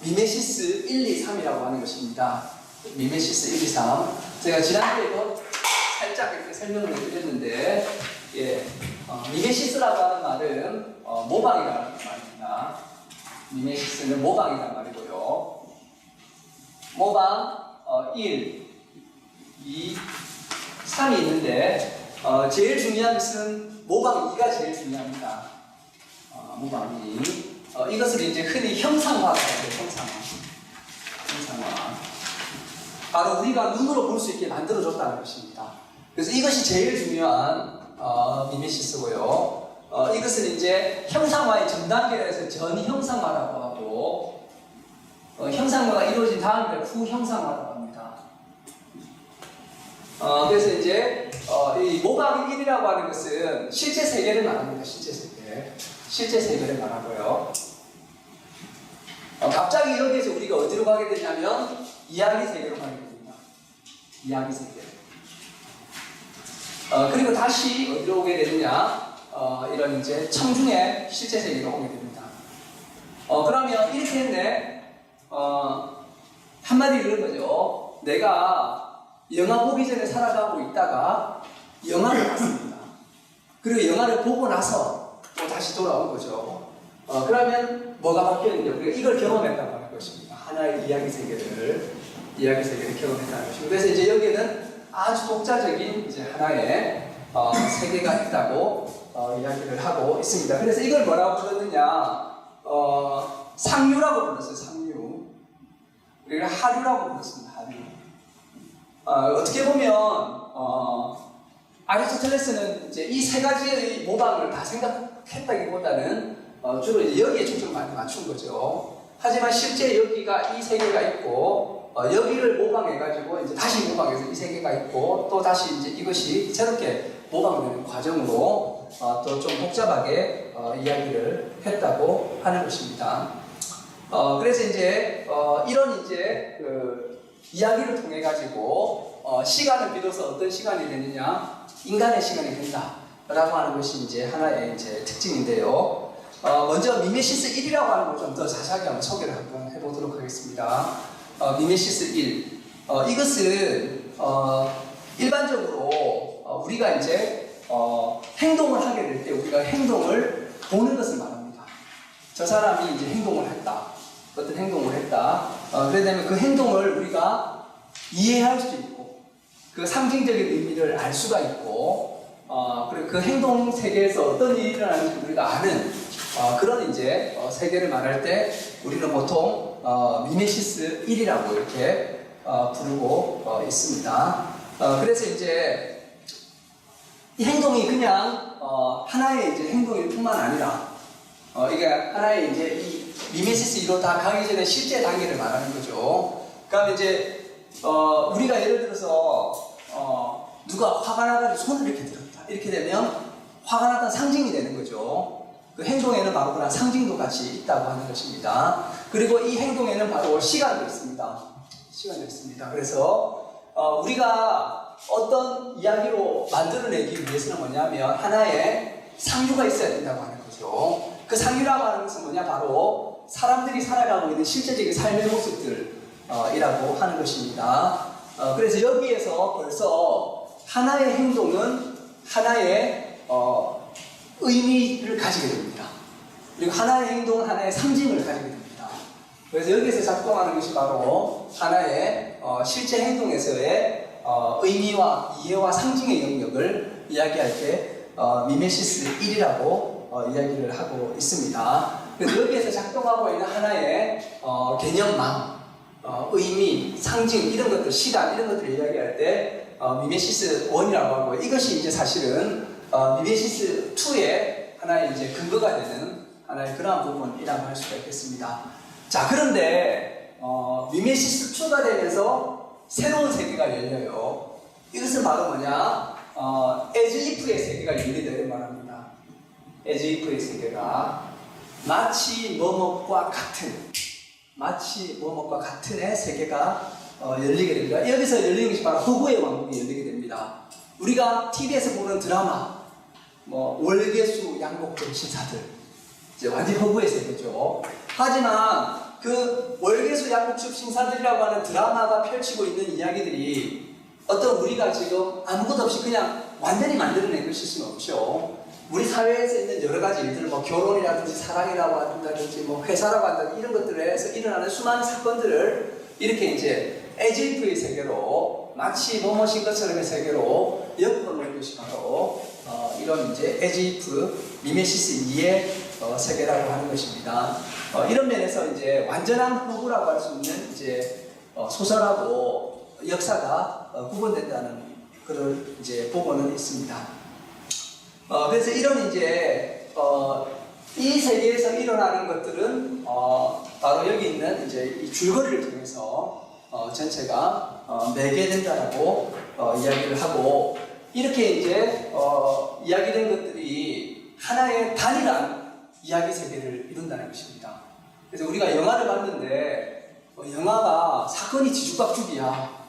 미메시스 1, 2, 3이라고 하는 것입니다. 미메시스 1, 2, 3. 제가 지난주에도 살짝 이렇게 설명을 해드렸는데, 미메시스라고 하는 말은 모방이라는 말입니다. 미메시스는 모방이라는 말이고요. 모방 1, 2, 3이 있는데 제일 중요한 것은 모방 2가 제일 중요합니다. 모방 2. 이것을 이제 흔히 형상화라고 해요. 형상화. 바로 우리가 눈으로 볼 수 있게 만들어줬다는 것입니다. 그래서 이것이 제일 중요한 미메시스고요. 이것은 이제 형상화의 전 단계라 해서 전형상화라고 하고 형상화가 이루어진 다음에 후형상화라고 합니다. 그래서 이제 이 모방 1이라고 하는 것은 실제 세계를 말합니다. 실제 세계를 말하고요. 갑자기 여기에서 우리가 어디로 가게 되냐면 이야기 세계로 가게 됩니다. 이야기 세계. 그리고 다시 어디로 오게 되느냐? 이런 이제 청중의 실제 세계로 오게 됩니다. 그러면 이렇게 했네. 한마디로 이런 거죠. 내가 영화 보기 전에 살아가고 있다가 영화를 봤습니다. 그리고 영화를 보고 나서 또 다시 돌아온 거죠. 그러면 뭐가 바뀌었는지 우리가 이걸 경험했다고 하는 것입니다. 하나의 이야기 세계를 경험했다는 것입니다. 그래서 이제 여기에는 아주 독자적인 이제 하나의 세계가 있다고 이야기를 하고 있습니다. 그래서 이걸 뭐라고 불렀느냐? 상류라고 불렀어요. 상류. 우리가 하류라고 불렀습니다. 하류. 어떻게 보면 아리스토텔레스는 이제 이 세 가지의 모방을 다 생각했다기보다는 주로 이제 여기에 초점을 많이 맞춘 거죠. 하지만 실제 여기가 이 세계가 있고 여기를 모방해가지고 이제 다시 모방해서 이 세계가 있고 또 다시 이제 이것이 새롭게 모방되는 과정으로 또 좀 복잡하게 이야기를 했다고 하는 것입니다. 그래서 이제 이런 이제 그 이야기를 통해 가지고 시간은 비로소 어떤 시간이 되느냐? 인간의 시간이 된다라고 하는 것이 이제 하나의 이제 특징인데요. 먼저 미메시스 1이라고 하는 걸 좀 더 자세하게 한번 소개를 한번 해보도록 하겠습니다. 미메시스 1. 이것은 일반적으로 우리가 이제 행동을 하게 될 때 우리가 행동을 보는 것을 말합니다. 저 사람이 이제 행동을 했다. 어떤 행동을 했다. 그러면 그 행동을 우리가 이해할 수 있고 그 상징적인 의미를 알 수가 있고 그리고 그 행동 세계에서 어떤 일이 일어나는지 우리가 아는 그런 이제 세계를 말할 때 우리는 보통 미메시스 1이라고 이렇게 부르고 있습니다. 그래서 이제 이 행동이 그냥 하나의 이제 행동일 뿐만 아니라 이게 하나의 이제 이 미메시스 2로 다 가기 전에 실제 단계를 말하는 거죠. 그러면 이제 우리가 예를 들어서 누가 화가 나가지고 손을 이렇게 들었다. 이렇게 되면 화가 났다는 상징이 되는 거죠. 그 행동에는 바로 그런 상징도 같이 있다고 하는 것입니다. 그리고 이 행동에는 바로 시간도 있습니다. 그래서 우리가 어떤 이야기로 만들어내기 위해서는 뭐냐면 하나의 상류가 있어야 된다고 하는 거죠. 그 상류라고 하는 것은 뭐냐? 바로 사람들이 살아가고 있는 실제적인 삶의 모습들이라고 하는 것입니다. 그래서 여기에서 벌써 하나의 행동은 하나의 의미를 가지게 됩니다. 그리고 하나의 행동은 하나의 상징을 가지게 됩니다. 그래서 여기에서 작동하는 것이 바로 하나의 실제 행동에서의 의미와 이해와 상징의 영역을 이야기할 때 미메시스 1이라고 이야기를 하고 있습니다. 그래서 여기에서 작동하고 있는 하나의 개념망, 의미, 상징 이런 것들, 시간 이런 것들을 이야기할 때 미메시스 1이라고 하고, 이것이 이제 사실은 미메시스 2의 하나의 이제 근거가 되는 하나의 그러한 부분이라고 할 수가 있겠습니다. 자, 그런데 미메시스 2가 되면서 새로운 세계가 열려요. 이것은 바로 뭐냐? as if의 세계가 열린다 이런 말합니다. as if의 세계가 마치 뭐뭐과 같은의 세계가 열리게 됩니다. 여기서 열리는 것이 바로 허구의 왕국이 열리게 됩니다. 우리가 TV에서 보는 드라마, 월계수 양복점 신사들, 이제 완전 허구의 세계죠. 하지만 그 월계수 양복점 신사들이라고 하는 드라마가 펼치고 있는 이야기들이 어떤 우리가 지금 아무것도 없이 그냥 완전히 만들어낸 것일 수는 없죠. 우리 사회에서 있는 여러 가지 일들, 결혼이라든지 사랑이라고 한다든지 회사라고 한다든지 이런 것들에서 일어나는 수많은 사건들을 이렇게 이제 as if의 세계로, 마치 뭐뭐신 것처럼의 세계로 엮어놓은 것이 바로 이런 이제 as if 미메시스 2의 세계라고 하는 것입니다. 이런 면에서 이제 완전한 허구라고 할 수 있는 이제 소설하고 역사가 구분된다는 그런 이제 보고는 있습니다. 그래서 이런 이제 이 세계에서 일어나는 것들은 바로 여기 있는 이제 이 줄거리를 통해서 전체가 매개된다라고 이야기를 하고, 이렇게 이제 이야기된 것들이 하나의 단일한 이야기 세계를 이룬다는 것입니다. 그래서 우리가 영화를 봤는데 영화가 사건이 뒤죽박죽이야,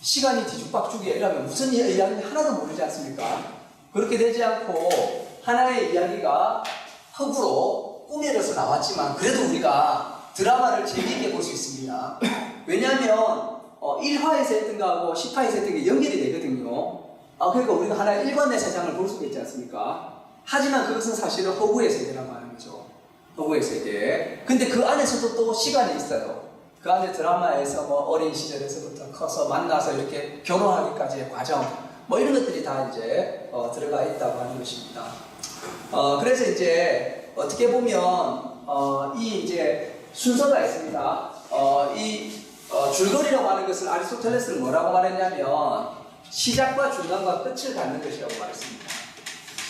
시간이 뒤죽박죽이야 이러면 무슨 이야기인지 하나도 모르지 않습니까? 그렇게 되지 않고 하나의 이야기가 허구로 꾸며져서 나왔지만 그래도 우리가 드라마를 재미있게 볼 수 있습니다. 왜냐하면 1화에서 했던 거하고 10화에서 했던 게 연결이 되거든요. 그러니까 우리가 하나의 일관된 세상을 볼 수가 있지 않습니까? 하지만 그것은 사실은 허구의 세계라고 하는 거죠. 허구의 세계. 근데 그 안에서도 또 시간이 있어요. 그 안에 드라마에서 어린 시절에서부터 커서 만나서 이렇게 결혼하기까지의 과정, 이런 것들이 다 이제 들어가 있다고 하는 것입니다. 그래서 이제 어떻게 보면 이 이제 순서가 있습니다. 이 줄거리라고 하는 것을 아리스토텔레스는 뭐라고 말했냐면 시작과 중간과 끝을 갖는 것이라고 말했습니다.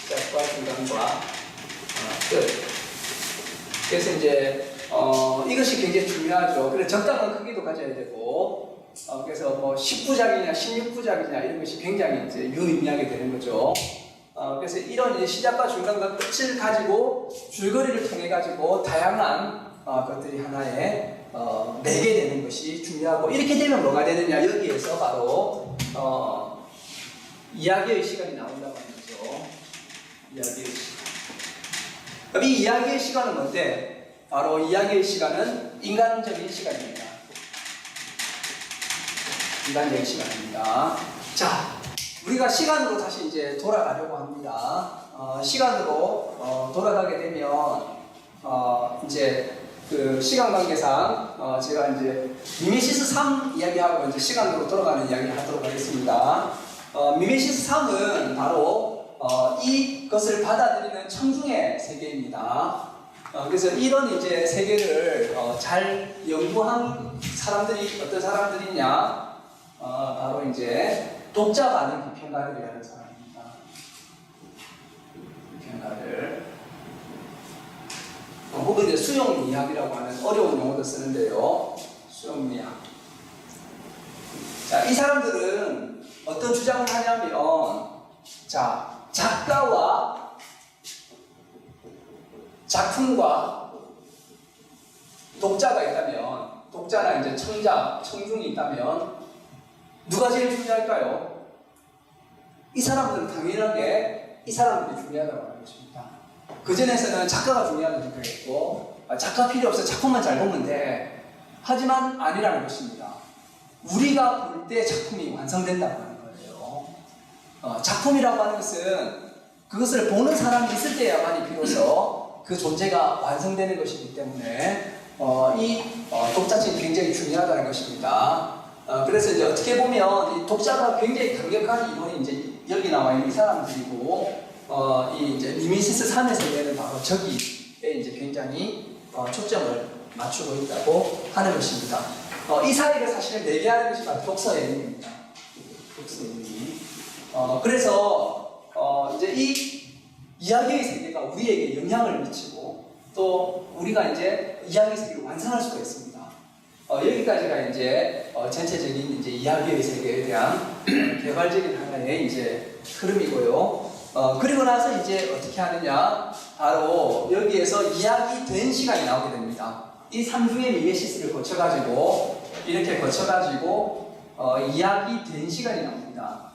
시작과 중간과 끝. 그래서 이제 이것이 굉장히 중요하죠. 그래서 적당한 크기도 가져야 되고, 그래서 10부작이냐 16부작이냐 이런 것이 굉장히 이제 유의미하게 되는 거죠. 그래서 이런 이제 시작과 중간과 끝을 가지고 줄거리를 통해 가지고 다양한 것들이 하나의 매개되는 것이 중요하고, 이렇게 되면 뭐가 되느냐, 여기에서 바로 이야기의 시간이 나온다고 하는 거죠. 이야기의 시간. 그럼 이 이야기의 시간은 뭔데? 바로 이야기의 시간은 인간적인 시간입니다. 인간적인 시간입니다. 자, 우리가 시간으로 다시 이제 돌아가려고 합니다. 시간으로 돌아가게 되면 이제 그 시간 관계상 제가 이제 미메시스 3 이야기하고 이제 시간으로 돌아가는 이야기를 하도록 하겠습니다. 미메시스 3은 바로 이것을 받아들이는 청중의 세계입니다. 그래서 이런 이제 세계를 잘 연구한 사람들이 어떤 사람들이냐? 바로 이제 독자 반응 비평가를이라는 사람입니다. 비평가를. 혹은 이제 수용미학이라고 하는 어려운 용어도 쓰는데요. 수용미학. 자, 이 사람들은 어떤 주장을 하냐면, 자, 작가와 작품과 독자가 있다면, 독자나 이제 청자, 청중이 있다면, 누가 제일 중요할까요? 이 사람들은 당연하게 이 사람들이 중요하다고 하는 것입니다. 그전에서는 작가가 중요하다고 생각했고, 작가 필요 없어, 작품만 잘 보면 돼. 하지만 아니라는 것입니다. 우리가 볼 때 작품이 완성된다고 하는 거예요. 작품이라고 하는 것은 그것을 보는 사람이 있을 때야만이 비로소 그 존재가 완성되는 것이기 때문에 이 독자층이 굉장히 중요하다는 것입니다. 그래서 이제 어떻게 보면 이 독자가 굉장히 강력한 인원이 이제 여기 나와 있는 이 사람들이고, 이 이제 미미시스 3의 세계는 바로 저기에 이제 굉장히 초점을 맞추고 있다고 하는 것입니다. 이 사이를 사실은 내개하는 것이 바로 독서예입니다. 독서예이. 그래서 이제 이 이야기의 세계가 우리에게 영향을 미치고 또 우리가 이제 이야기의 세계를 완성할 수가 있습니다. 여기까지가 이제 전체적인 이제 이야기의 세계에 대한 개발적인 하나의 이제 흐름이고요. 그리고 나서 이제 어떻게 하느냐, 바로 여기에서 이야기된 시간이 나오게 됩니다. 이 3주의 미메시스를 거쳐가지고 이렇게 거쳐가지고 이야기된 시간이 나옵니다.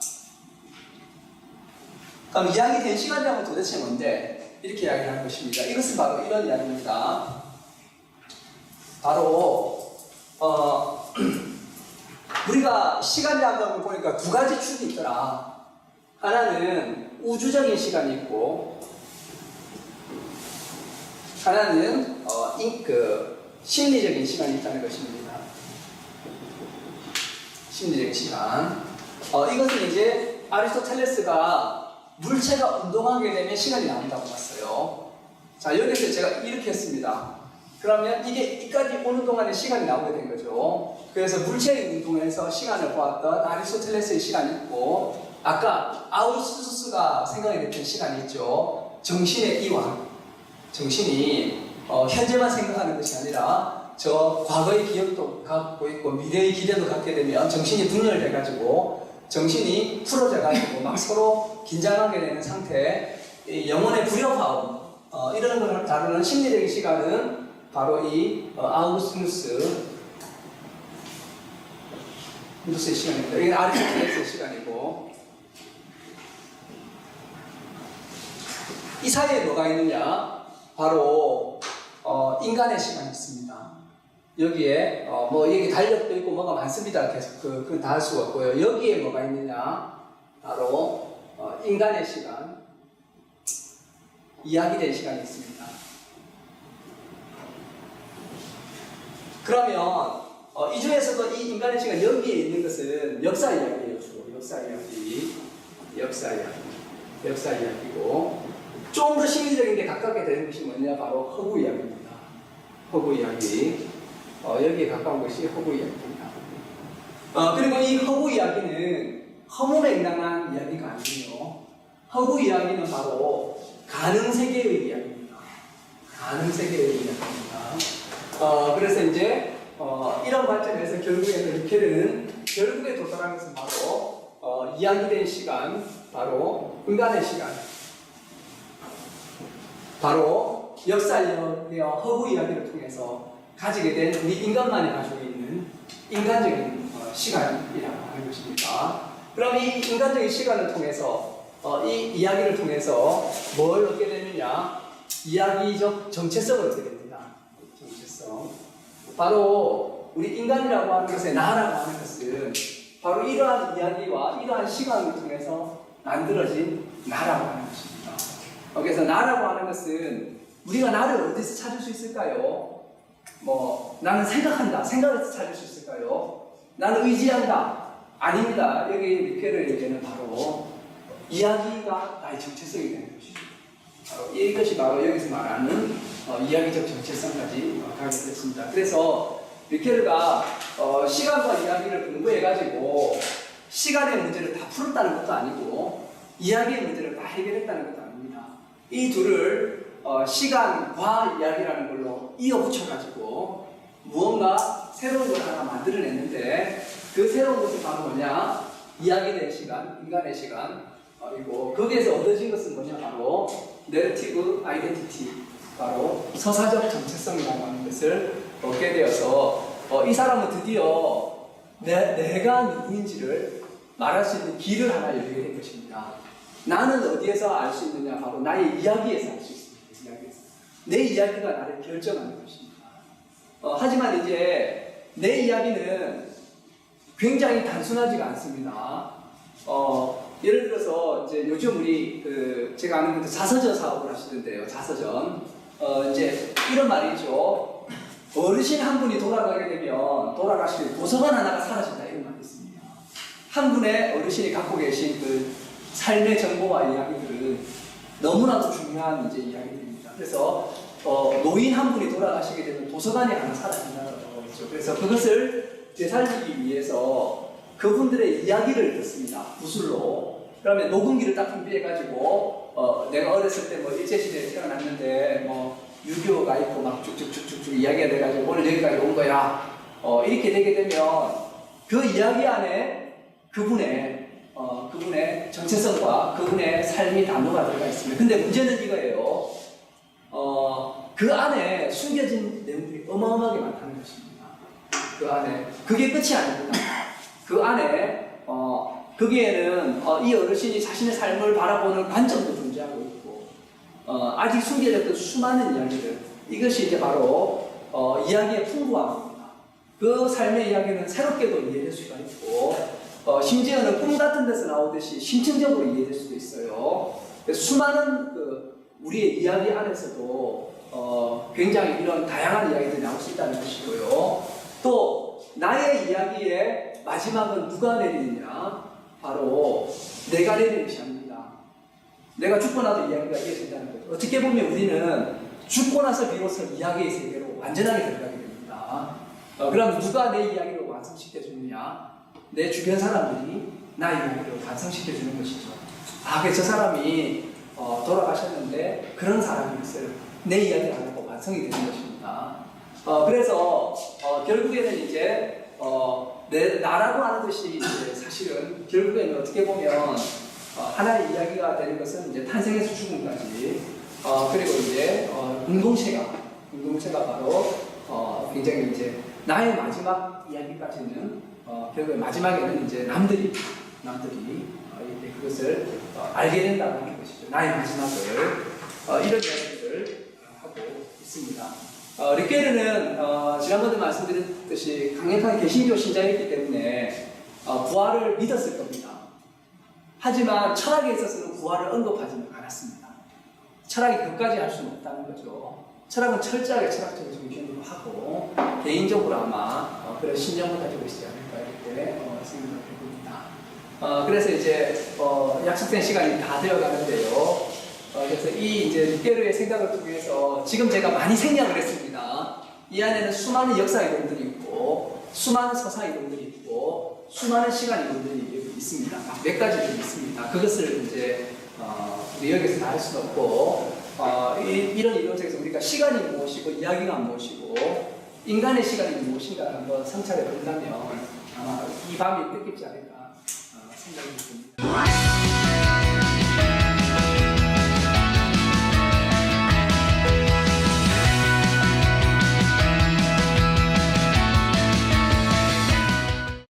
그럼 이야기된 시간이라면 도대체 뭔데? 이렇게 이야기를 하는 것입니다. 이것은 바로 이런 이야기입니다. 바로 우리가 시간 야경을 보니까 두 가지 축이 있더라. 하나는 우주적인 시간이 있고, 하나는 심리적인 시간이 있다는 것입니다. 심리적인 시간. 이것은 이제 아리스토텔레스가 물체가 운동하게 되면 시간이 나온다고 봤어요. 자, 여기서 제가 이렇게 했습니다. 그러면 이까지 오는 동안에 시간이 나오게 된 거죠. 그래서 물체의 운동에서 시간을 보았던 아리스토텔레스의 시간이 있고, 아까 아우구스투스가 생각이 됐던 시간이 있죠. 정신의 이완. 정신이 현재만 생각하는 것이 아니라 저 과거의 기억도 갖고 있고 미래의 기대도 갖게 되면 정신이 분열돼가지고 정신이 풀어져가지고 막 서로 긴장하게 되는 상태, 영혼의 불협화음, 이런 걸 다루는 심리적인 시간은 바로 이 아우구스투스의 시간입니다. 이게 아리스토텔레스의 시간이고, 이 사이에 뭐가 있느냐? 바로 인간의 시간이 있습니다. 여기에 여기 달력도 있고 뭐가 많습니다. 계속 그건 다 할 수가 없고요. 여기에 뭐가 있느냐? 바로 인간의 시간, 이야기된 시간이 있습니다. 그러면 이 중에서도 이 인간의 시간 여기에 있는 것은 역사 이야기예요. 주로 역사 이야기고, 좀 더 심리적인 게 가깝게 되는 것이 뭐냐? 바로 허구 이야기입니다. 허구 이야기. 여기에 가까운 것이 허구 이야기입니다. 그리고 이 허구 이야기는 허무맹랑한 이야기가 아니에요. 허구 이야기는 바로 가능세계의 이야기입니다. 가능세계의 이야기입니다. 그래서 이제 이런 관점에서 결국에는 리케르는 결국에 도달한 것은 바로 이야기된 시간, 바로 인간의 시간, 바로 역사 이야기와 허구 이야기를 통해서 가지게 된 우리 인간만이 가지고 있는 인간적인 시간이라고 하는 것입니다. 그럼 이 인간적인 시간을 통해서 이 이야기를 통해서 뭘 얻게 되느냐? 이야기적 정체성을 얻게 됩니다. 정체성. 바로 우리 인간이라고 하는 것의 나라고 하는 것은 바로 이러한 이야기와 이러한 시간을 통해서 만들어진 나라고 하는 것입니다. 그래서 나라고 하는 것은 우리가 나를 어디서 찾을 수 있을까요? 나는 생각한다. 생각에서 찾을 수 있을까요? 나는 의지한다. 아닙니다. 여기 리케르에게는 바로 이야기가 나의 정체성이 되는 것입니다. 이것이 바로 여기서 말하는 이야기적 정체성까지 가게 됐습니다. 그래서 리케르가 시간과 이야기를 공부해가지고 시간의 문제를 다 풀었다는 것도 아니고 이야기의 문제를 다 해결했다는 것도 아닙니다. 이 둘을 시간과 이야기라는 걸로 이어붙여가지고 무언가 새로운 걸 하나 만들어냈는데, 그 새로운 것이 바로 뭐냐? 이야기된 시간, 인간의 시간, 그리고 거기에서 얻어진 것은 뭐냐? 바로 내러티브 아이덴티티, 바로 서사적 정체성이라고 하는 것을 얻게 되어서 이 사람은 드디어 내가 누구인지를 말할 수 있는 길을 하나 열게 된 것입니다. 나는 어디에서 알 수 있느냐? 바로 나의 이야기에서 알 수 있습니다. 내 이야기가 나를 결정하는 것입니다. 하지만 이제 내 이야기는 굉장히 단순하지가 않습니다. 예를 들어서 이제 요즘 우리 제가 아는 분들 자서전 사업을 하시던데요. 자서전. 이제 이런 말이 있죠. 어르신 한 분이 돌아가게 되면 돌아가시면 도서관 하나가 사라진다 이런 말이 있습니다. 한 분의 어르신이 갖고 계신 그 삶의 정보와 이야기들은 너무나도 중요한 이제 이야기들입니다. 그래서 노인 한 분이 돌아가시게 되면 도서관이 하나 사라진다고 했죠. 그래서 그것을 되살리기 위해서 그분들의 이야기를 듣습니다. 구술로. 그러면 녹음기를 딱 준비해가지고 내가 어렸을 때 뭐 일제시대에 태어났는데 뭐 6.25가 있고 막 쭉쭉쭉쭉 이야기가 돼가지고 오늘 여기까지 온 거야. 이렇게 되게 되면 그 이야기 안에 그분의 정체성과 그분의 삶이 담요가 들어가 있습니다. 근데 문제는 이거예요. 그 안에 숨겨진 내용들이 어마어마하게 많다는 것입니다. 그 안에 그게 끝이 아닙니다. 그 안에 거기에는 이 어르신이 자신의 삶을 바라보는 관점도 존재하고 있고 아직 숨겨졌던 수많은 이야기들 이것이 이제 바로 이야기의 풍부함입니다. 그 삶의 이야기는 새롭게도 이해될 수가 있고 심지어는 꿈 같은 데서 나오듯이 심층적으로 이해될 수도 있어요. 수많은 우리의 이야기 안에서도 굉장히 이런 다양한 이야기들이 나올 수 있다는 것이고요. 또 나의 이야기의 마지막은 누가 내리느냐? 바로 내가 내리는 시합니다. 내가 죽고 나도 이야기가 이어진다는 거죠. 어떻게 보면 우리는 죽고 나서 비로소 이야기의 세계로 완전하게 들어가게 됩니다. 그럼 누가 내 이야기를 완성시켜 주느냐? 내 주변 사람들이 나 이야기를 완성시켜 주는 것이죠. 그래서 저 사람이 돌아가셨는데 그런 사람이었어요. 내 이야기를 안 하고 완성이 되는 것입니다. 그래서 결국에는 이제 나라고 하는 것이 이제 사실은 결국에는 어떻게 보면 하나의 이야기가 되는 것은 이제 탄생에서 죽음까지 그리고 이제 공동체가 바로 굉장히 이제 나의 마지막 이야기까지는 결국에 마지막에는 이제 남들이 이제 그것을 알게 된다고 하는 것이죠. 나의 마지막을 이런 이야기들을 하고 있습니다. 르케르는 지난번에 말씀드렸듯이 강력한 개신교 신자였기 때문에 부활을 믿었을 겁니다. 하지만 철학에 있어서는 부활을 언급하지는 않았습니다. 철학이 그것까지 할 수는 없다는 거죠. 철학은 철저하게 철학적인 정신으로 하고 개인적으로 아마 그런 신념을 가지고 있지 않을까 이렇게 생각을 해봅니다. 그래서 이제 약속된 시간이 다 되어가는데요. 그래서 이 이제 르케르의 생각을 통해서 지금 제가 많이 생략을 했습니다. 이 안에는 수많은 역사 이론들이 있고, 수많은 서사 이론들이 있고, 수많은 시간 이론들이 있습니다. 몇 가지들이 있습니다. 그것을 이제 우리 여기서 다 할 수는 없고, 이런 이론 속에서 우리가 시간이 무엇이고, 이야기가 무엇이고, 인간의 시간이 무엇인가 한번 성찰해 본다면 아마 이 밤이 뜻깊지 않을까 생각이 듭니다.